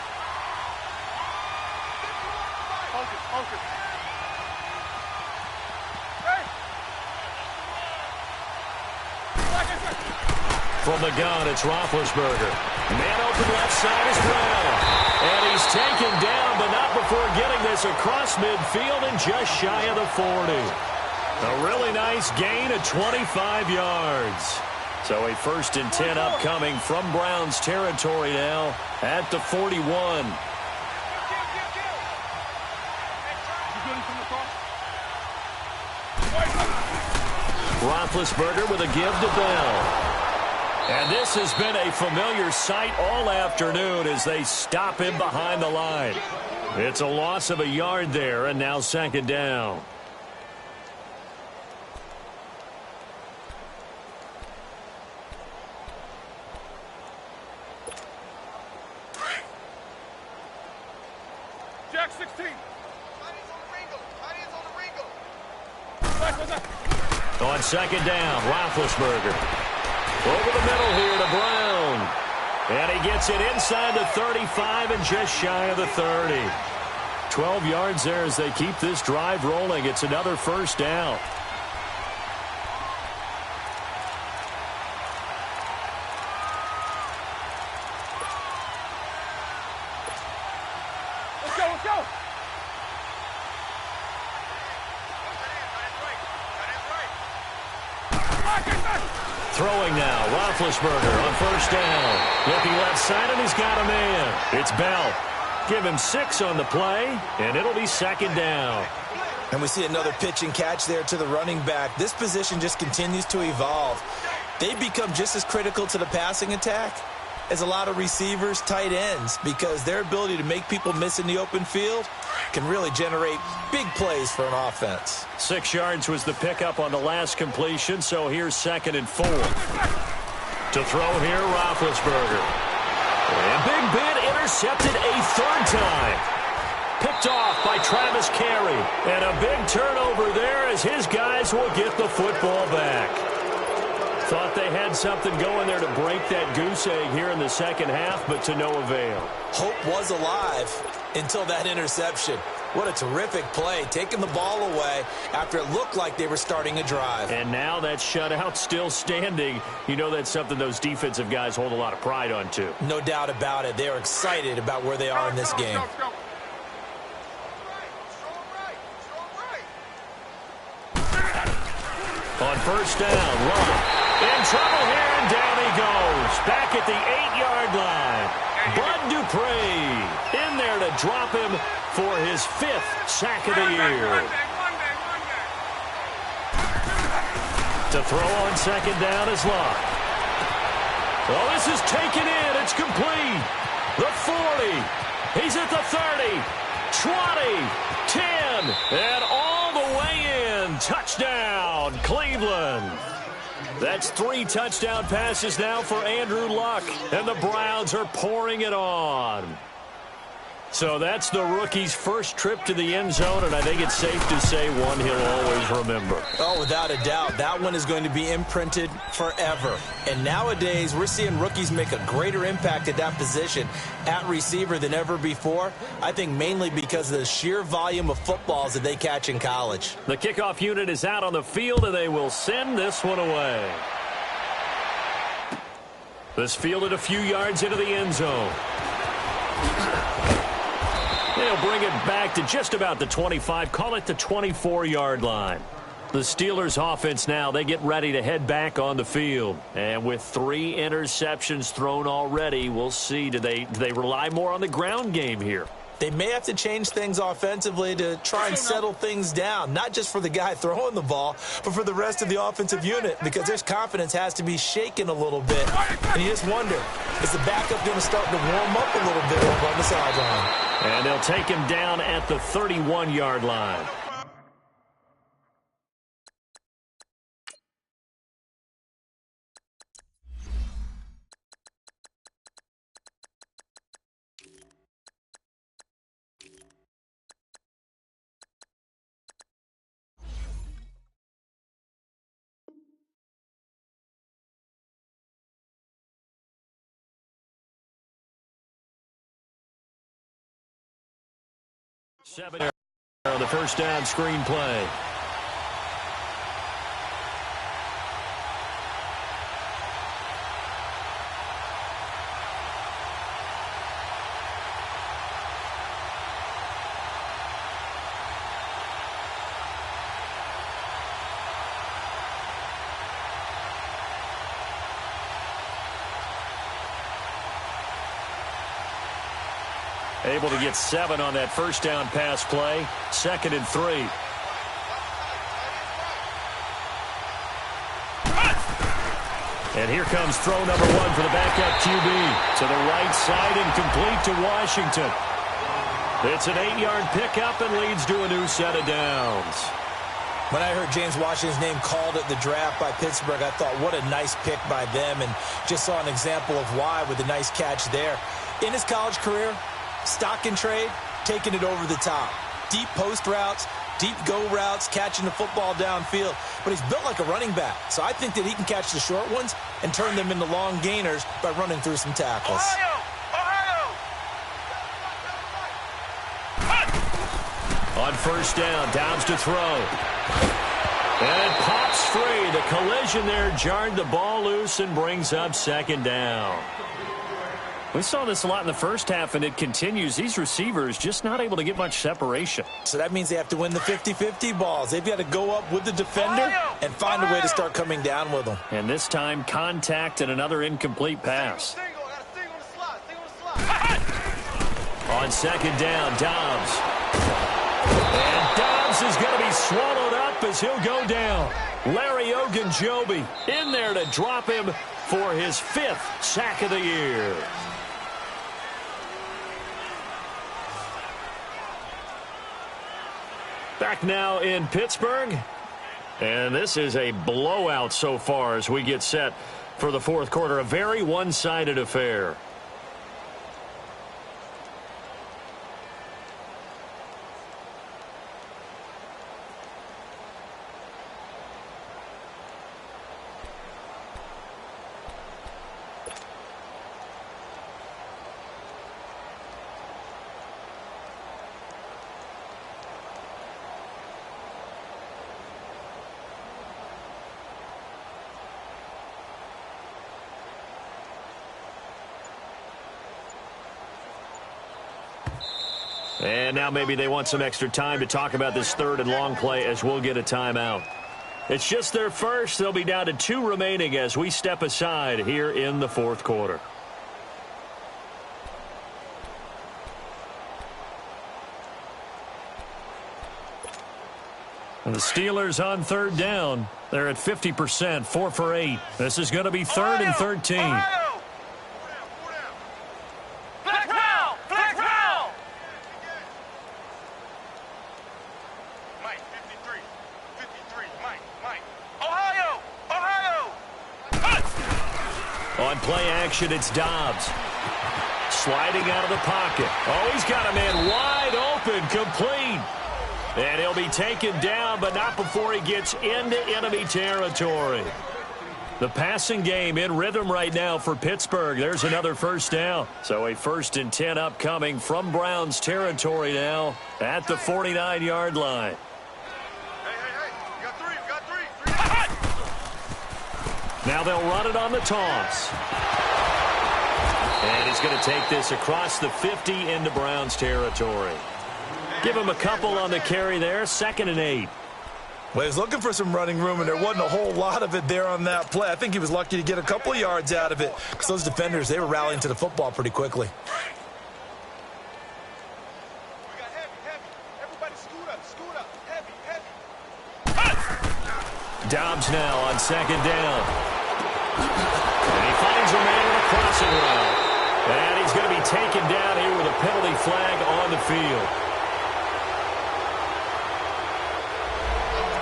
From the gun, it's Roethlisberger. Man open left side is Brown. And he's taken down, but not before getting this across midfield and just shy of the 40. A really nice gain of 25 yards. So a 1st and 10 upcoming from Browns territory now at the 41. Roethlisberger with a give to Bell. And this has been a familiar sight all afternoon as they stop him behind the line. It's a loss of a yard there, and now 2nd down. Jack 16. On 2nd down, Roethlisberger. Over the middle here to Brown. And he gets it inside the 35 and just shy of the 30. 12 yards there as they keep this drive rolling. It's another 1st down. Let's go, let's go. Throwing now, Roethlisberger on 1st down. Looking left side, and he's got a man. It's Bell. Give him 6 on the play, and it'll be 2nd down. And we see another pitch and catch there to the running back. This position just continues to evolve. They become just as critical to the passing attack as a lot of receivers, tight ends, because their ability to make people miss in the open field can really generate big plays for an offense. 6 yards was the pickup on the last completion, so here's 2nd and 4. To throw here, Roethlisberger. And Big Ben intercepted a 3rd time. Picked off by Travis Carey. And a big turnover there as his guys will get the football back. Thought they had something going there to break that goose egg here in the 2nd half, but to no avail. Hope was alive until that interception. What a terrific play, taking the ball away after it looked like they were starting a drive. And now that shutout still standing. You know that's something those defensive guys hold a lot of pride on, too. No doubt about it. They are excited about where they are in this game. On 1st down, Love. In trouble here, and down he goes. Back at the 8-yard line. Bud Dupree in there to drop him for his 5th sack of the year. To throw on 2nd down is Love. Well, this is taken in. It's complete. The 40. He's at the 30. 20. 10. And all the way in. Touchdown, Cleveland. That's 3 touchdown passes now for Andrew Luck. And the Browns are pouring it on. So that's the rookie's first trip to the end zone, and I think it's safe to say one he'll always remember. Oh, without a doubt. That one is going to be imprinted forever. And nowadays, we're seeing rookies make a greater impact at that position at receiver than ever before. I think mainly because of the sheer volume of footballs that they catch in college. The kickoff unit is out on the field, and they will send this one away. This fielded a few yards into the end zone. They'll bring it back to just about the 25, call it the 24-yard line. The Steelers' offense now, they get ready to head back on the field. And with 3 interceptions thrown already, we'll see, do they rely more on the ground game here? They may have to change things offensively to try and settle things down, not just for the guy throwing the ball, but for the rest of the offensive unit, because their confidence has to be shaken a little bit. And you just wonder, is the backup going to start to warm up a little bit over on the sideline? And they'll take him down at the 31-yard line. Seven on the first down screen play. Able to get 7 on that first down pass play. 2nd and 3. And here comes throw number 1 for the backup QB. To the right side and complete to Washington. It's an 8-yard pickup and leads to a new set of downs. When I heard James Washington's name called at the draft by Pittsburgh, I thought, what a nice pick by them, and just saw an example of why with a nice catch there. In his college career, stock and trade, taking it over the top. Deep post routes, deep go routes, catching the football downfield. But he's built like a running back, so I think that he can catch the short ones and turn them into long gainers by running through some tackles. On first down, Downs to throw. And it pops free. The collision there jarred the ball loose and brings up 2nd down. We saw this a lot in the first half, and it continues. These receivers just not able to get much separation. So that means they have to win the 50-50 balls. They've got to go up with the defender and find a way to start coming down with them. And this time, contact and another incomplete pass. On 2nd down, Dobbs. And Dobbs is going to be swallowed up as he'll go down. Larry Ogunjobi in there to drop him for his 5th sack of the year. Back now in Pittsburgh. And this is a blowout so far as we get set for the 4th quarter. A very one-sided affair. And now maybe they want some extra time to talk about this 3rd and long play as we'll get a timeout. It's just their first. They'll be down to 2 remaining as we step aside here in the 4th quarter. And the Steelers on 3rd down. They're at 50%, 4 for 8. This is going to be 3rd and 13. On play action, it's Dobbs. Sliding out of the pocket. Oh, he's got a man wide open, complete. And he'll be taken down, but not before he gets into enemy territory. The passing game in rhythm right now for Pittsburgh. There's another first down. So a 1st and 10 upcoming from Browns territory now at the 49-yard line. Now they'll run it on the toss. And he's going to take this across the 50 into Browns territory. Give him a couple on the carry there. 2nd and 8. Well, he was looking for some running room, and there wasn't a whole lot of it there on that play. I think he was lucky to get a couple of yards out of it because those defenders, they were rallying to the football pretty quickly. Dobbs now on 2nd down. And he finds a man in a crossing route. And he's going to be taken down here with a penalty flag on the field.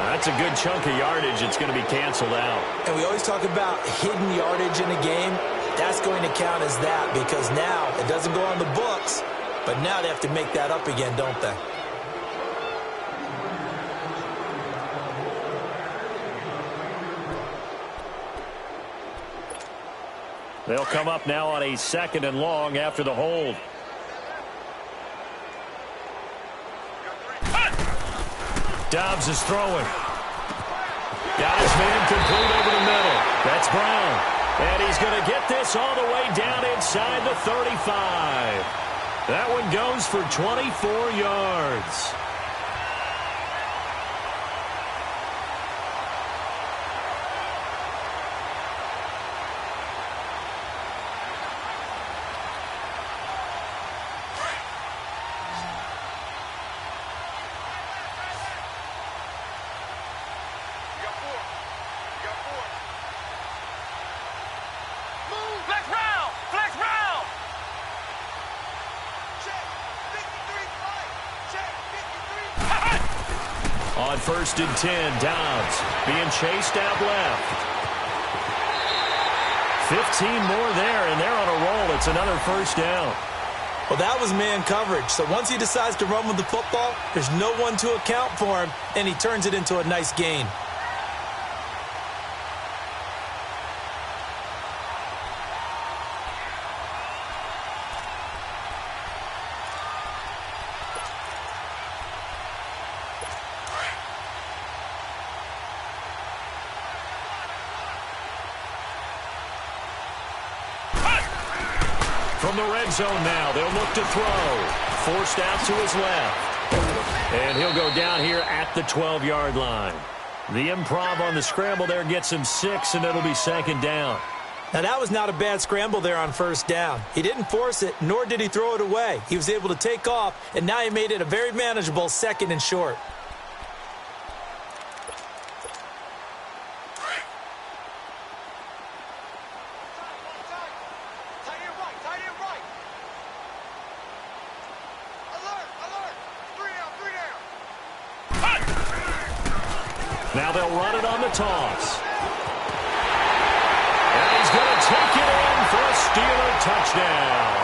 That's a good chunk of yardage. It's going to be canceled out. And we always talk about hidden yardage in a game. That's going to count as that because now it doesn't go on the books, but now they have to make that up again, don't they? They'll come up now on a 2nd and long after the hold. Dobbs is throwing. Got his man complete over the middle. That's Brown. And he's going to get this all the way down inside the 35. That one goes for 24 yards. On 1st and 10, Dobbs being chased out left. 15 more there, and they're on a roll. It's another first down. Well, that was man coverage. So once he decides to run with the football, there's no one to account for him, and he turns it into a nice gain. From the red zone now, they'll look to throw. Forced out to his left. And he'll go down here at the 12-yard line. The improv on the scramble there gets him 6, and it'll be 2nd down. Now, that was not a bad scramble there on 1st down. He didn't force it, nor did he throw it away. He was able to take off, and now he made it a very manageable 2nd and short. Now they'll run it on the toss. And he's going to take it in for a Steeler touchdown.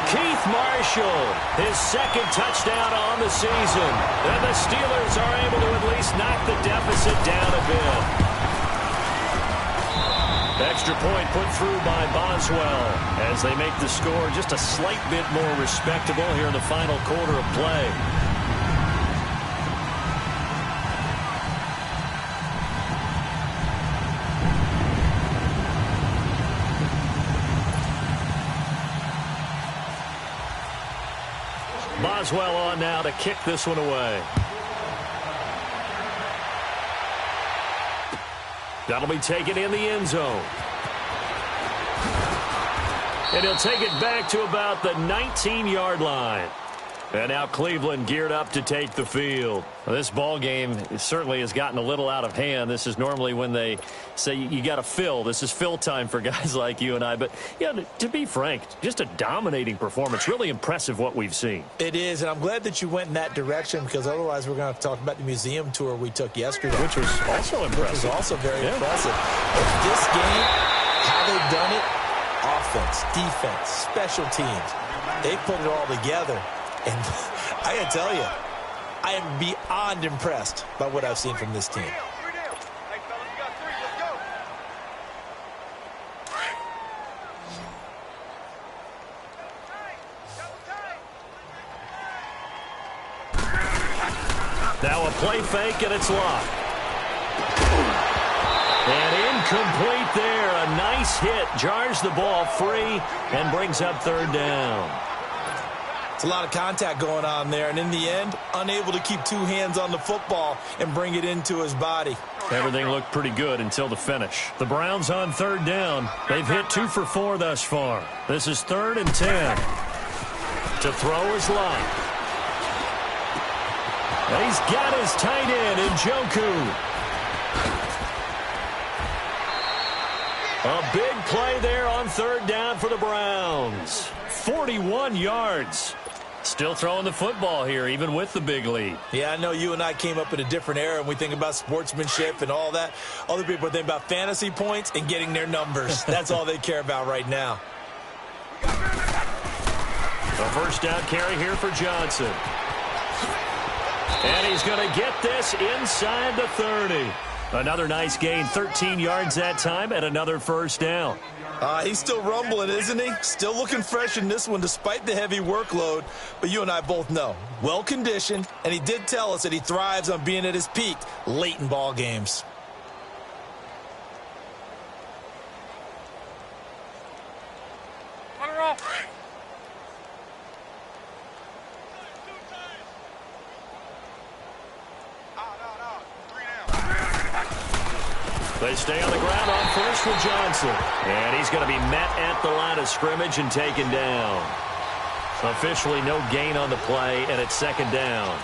Keith Marshall, his 2nd touchdown on the season. And the Steelers are able to at least knock the deficit down a bit. Extra point put through by Boswell as they make the score just a slight bit more respectable here in the final quarter of play. Boswell on now to kick this one away. That'll be taken in the end zone. And he'll take it back to about the 19-yard line. And now Cleveland geared up to take the field. Well, this ball game certainly has gotten a little out of hand. This is normally when they say you got to fill. This is fill time for guys like you and I. But, yeah, to be frank, just a dominating performance. Really impressive what we've seen. It is, and I'm glad that you went in that direction because otherwise we're going to have to talk about the museum tour we took yesterday. Which was also impressive. Which was also very impressive. But this game, how they've done it, offense, defense, special teams, they put it all together. And I got to tell you, I am beyond impressed by what I've seen from this team. Now a play fake, and it's locked. And incomplete there. A nice hit. Jars the ball free and brings up 3rd down. It's a lot of contact going on there, and in the end, unable to keep 2 hands on the football and bring it into his body. Everything looked pretty good until the finish. The Browns on 3rd down. They've hit 2 for 4 thus far. This is 3rd and 10. To throw is Lott. And he's got his tight end, Njoku. A big play there on 3rd down for the Browns. 41 yards. Still throwing the football here, even with the big lead. Yeah, I know you and I came up in a different era, and we think about sportsmanship and all that. Other people think about fantasy points and getting their numbers. That's all they care about right now. A first down carry here for Johnson. And he's going to get this inside the 30. Another nice gain, 13 yards that time, and another first down. He's still rumbling, isn't he? Still looking fresh in this one despite the heavy workload. But you and I both know, well-conditioned, and he did tell us that he thrives on being at his peak late in ball games. They stay on the ground on first with Johnson. And he's going to be met at the line of scrimmage and taken down. Officially no gain on the play, and it's 2nd down.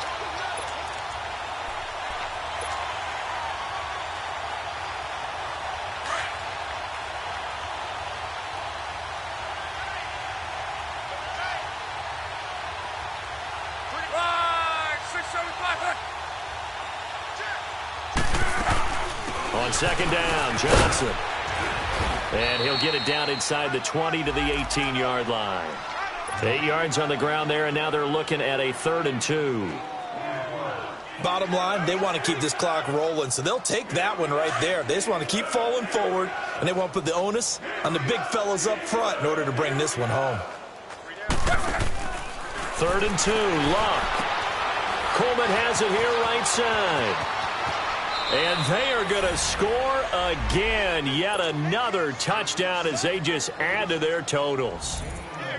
On second down, Johnson. And he'll get it down inside the 20 to the 18-yard line. 8 yards on the ground there, and now they're looking at a 3rd and 2. Bottom line, they want to keep this clock rolling, so they'll take that one right there. They just want to keep falling forward, and they want to put the onus on the big fellas up front in order to bring this one home. 3rd and 2, Luck. Coleman has it here right side. And they are going to score again. Yet another touchdown as they just add to their totals.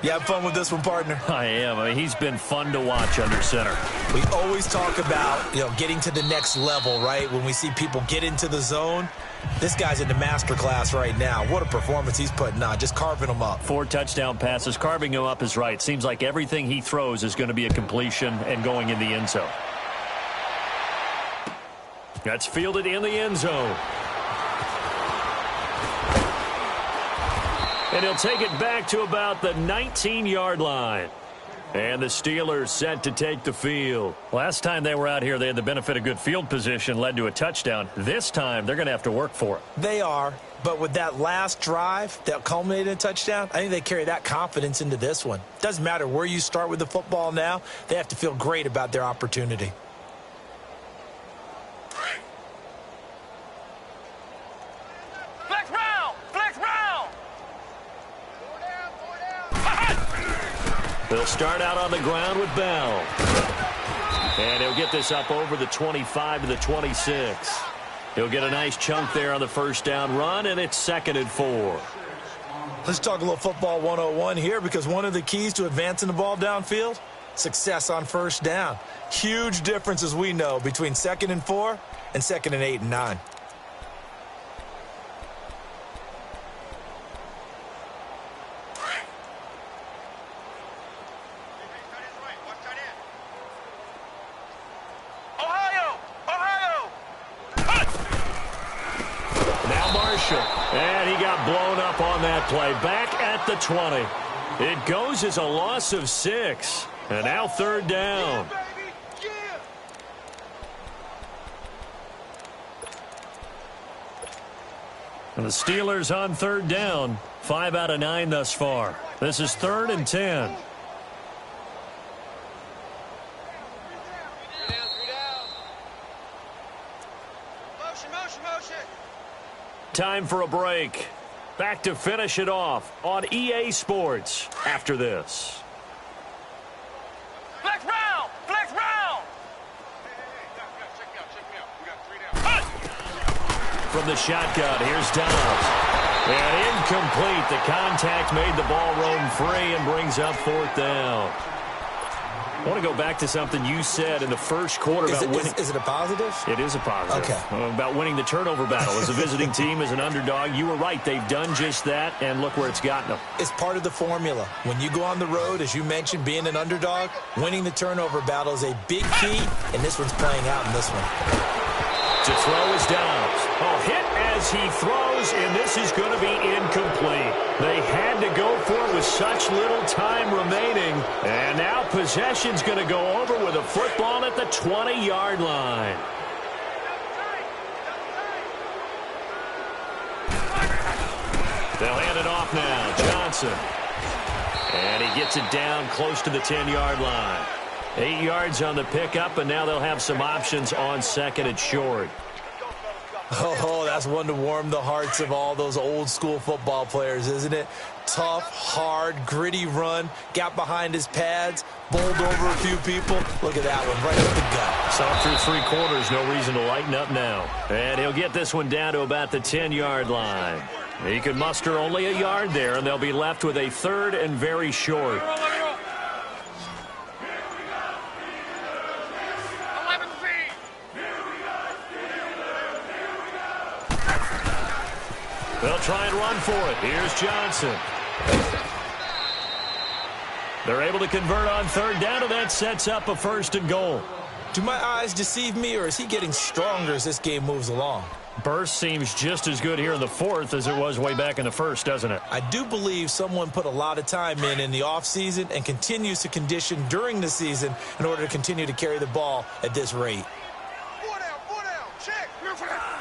You have fun with this one, partner? I am. I mean, he's been fun to watch under center. We always talk about, getting to the next level, right? When we see people get into the zone. This guy's in the master class right now. What a performance he's putting on, just carving them up. 4 touchdown passes. Carving him up is right. Seems like everything he throws is going to be a completion and going in the end zone. That's fielded in the end zone. And he'll take it back to about the 19-yard line. And the Steelers set to take the field. Last time they were out here, they had the benefit of good field position, led to a touchdown. This time, they're going to have to work for it. They are, but with that last drive that culminated in a touchdown, I think they carry that confidence into this one. Doesn't matter where you start with the football now, they have to feel great about their opportunity. They'll start out on the ground with Bell. And he'll get this up over the 25 to the 26. He'll get a nice chunk there on the first down run, and it's 2nd and 4. Let's talk a little football 101 here, because one of the keys to advancing the ball downfield, success on first down. Huge difference, as we know, between 2nd and 4 and 2nd and 8 and 9. And he got blown up on that play. Back at the 20. It goes as a loss of 6. And now 3rd down. And the Steelers on 3rd down. 5 out of 9 thus far. This is 3rd and 10. Time for a break. Back to finish it off on EA Sports after this. Flex round! Flex round! Check me out. We got 3 down. From the shotgun, here's Dobbs. And incomplete. The contact made the ball roam free and brings up 4th down. I want to go back to something you said in the first quarter about winning. Is it a positive? It is a positive. Okay. About winning the turnover battle. As a visiting team, as an underdog, you were right. They've done just that, and look where it's gotten them. It's part of the formula. When you go on the road, as you mentioned, being an underdog, winning the turnover battle is a big key, and this one's playing out in this one. To throw is Dobbs. Oh, hit as he throws, and this is going to be incomplete. They had to go for it with such little time remaining. And now possession's going to go over with a football at the 20-yard line. They'll hand it off now. Johnson. And he gets it down close to the 10-yard line. 8 yards on the pickup, and now they'll have some options on 2nd and short. Oh, that's one to warm the hearts of all those old-school football players, isn't it? Tough, hard, gritty run, got behind his pads, bowled over a few people. Look at that one, right up the gut. Saw through 3 quarters, no reason to lighten up now. And he'll get this one down to about the 10-yard line. He can muster only a yard there, and they'll be left with a 3rd and very short. They'll try and run for it. Here's Johnson. They're able to convert on 3rd down, and that sets up a 1st and goal. Do my eyes deceive me, or is he getting stronger as this game moves along? Burst seems just as good here in the 4th as it was way back in the 1st, doesn't it? I do believe someone put a lot of time in the offseason and continues to condition during the season in order to continue to carry the ball at this rate. 4 down, check.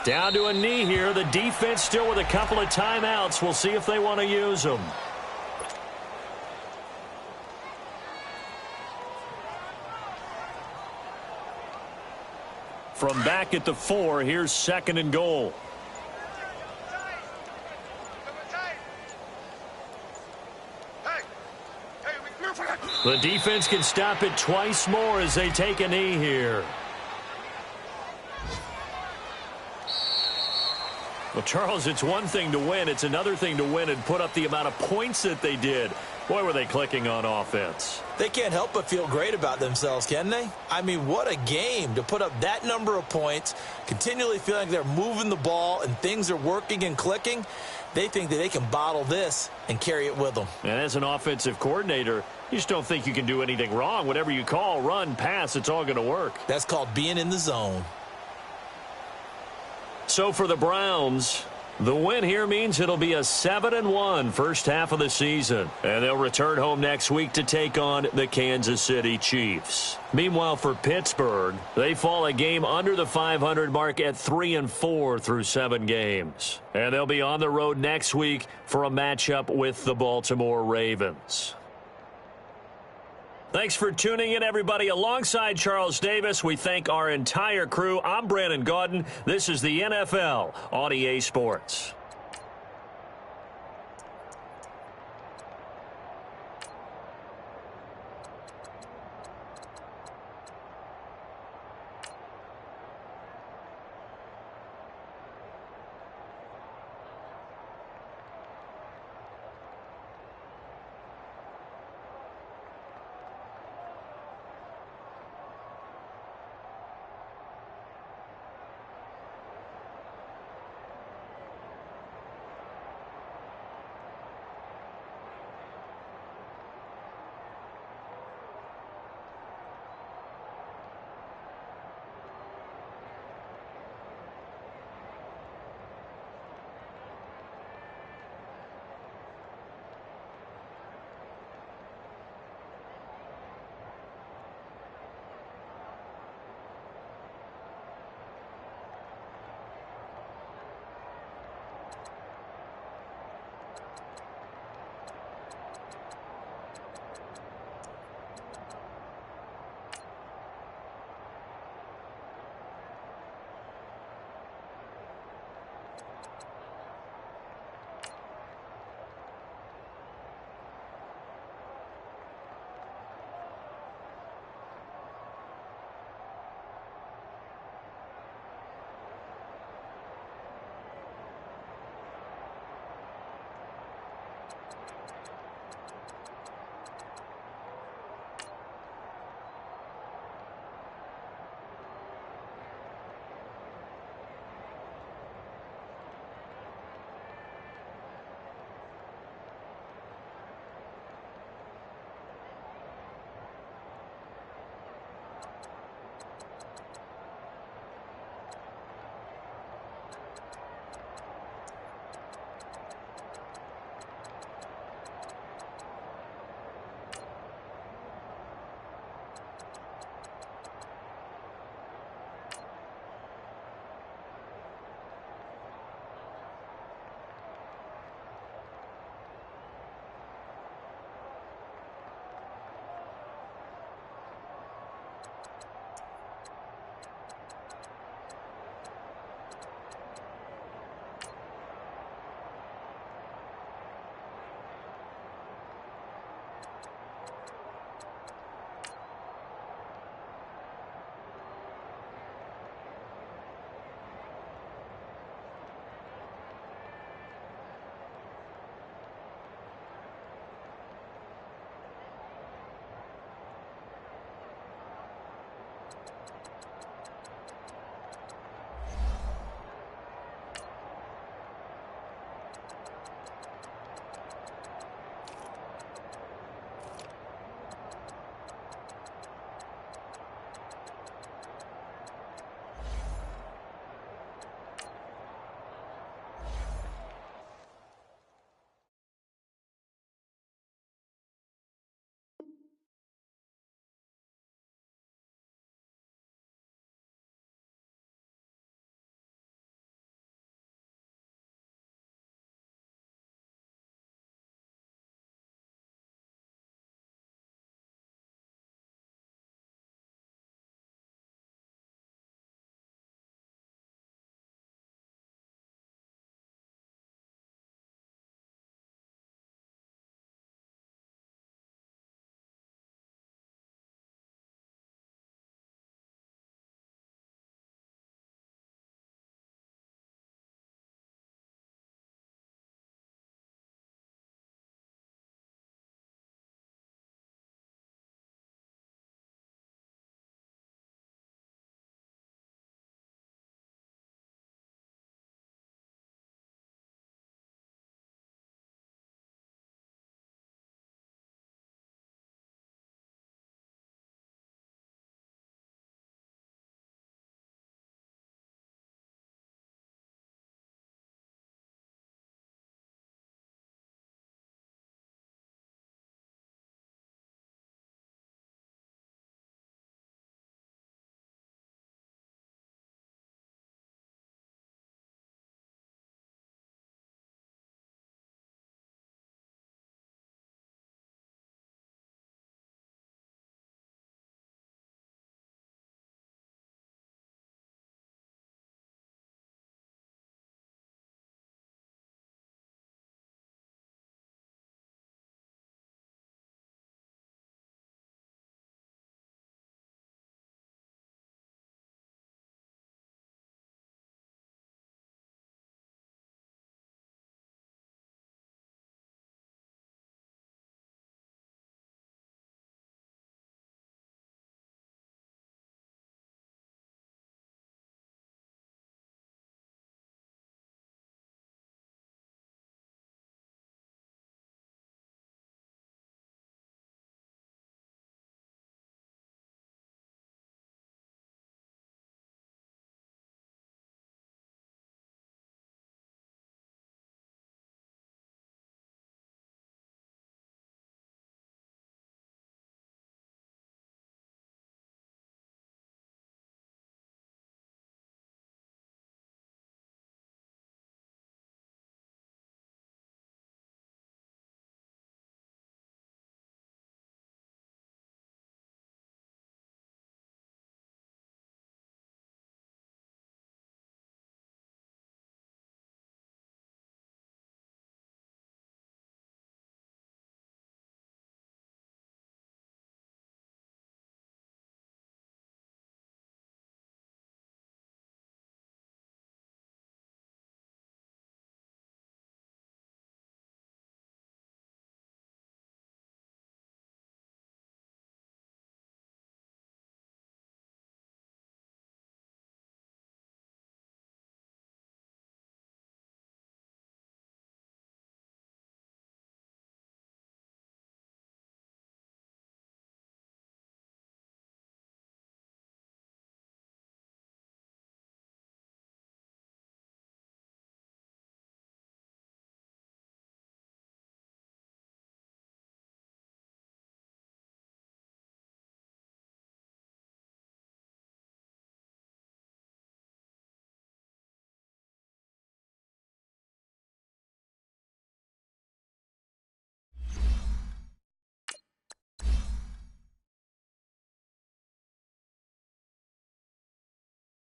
Down to a knee here. The defense still with a couple of timeouts. We'll see if they want to use them. From back at the 4, here's 2nd and goal. The defense can stop it twice more as they take a knee here. Well, Charles, it's one thing to win. It's another thing to win and put up the amount of points that they did. Boy, were they clicking on offense. They can't help but feel great about themselves, can they? I mean, what a game to put up that number of points, continually feeling like they're moving the ball and things are working and clicking. They think that they can bottle this and carry it with them. And as an offensive coordinator, you just don't think you can do anything wrong. Whatever you call, run, pass, it's all going to work. That's called being in the zone. So for the Browns, the win here means it'll be a 7-1 first half of the season. And they'll return home next week to take on the Kansas City Chiefs. Meanwhile, for Pittsburgh, they fall a game under the 500 mark at 3-4 through 7 games. And they'll be on the road next week for a matchup with the Baltimore Ravens. Thanks for tuning in, everybody. Alongside Charles Davis, we thank our entire crew. I'm Brandon Gaudin. This is the NFL on EA Sports.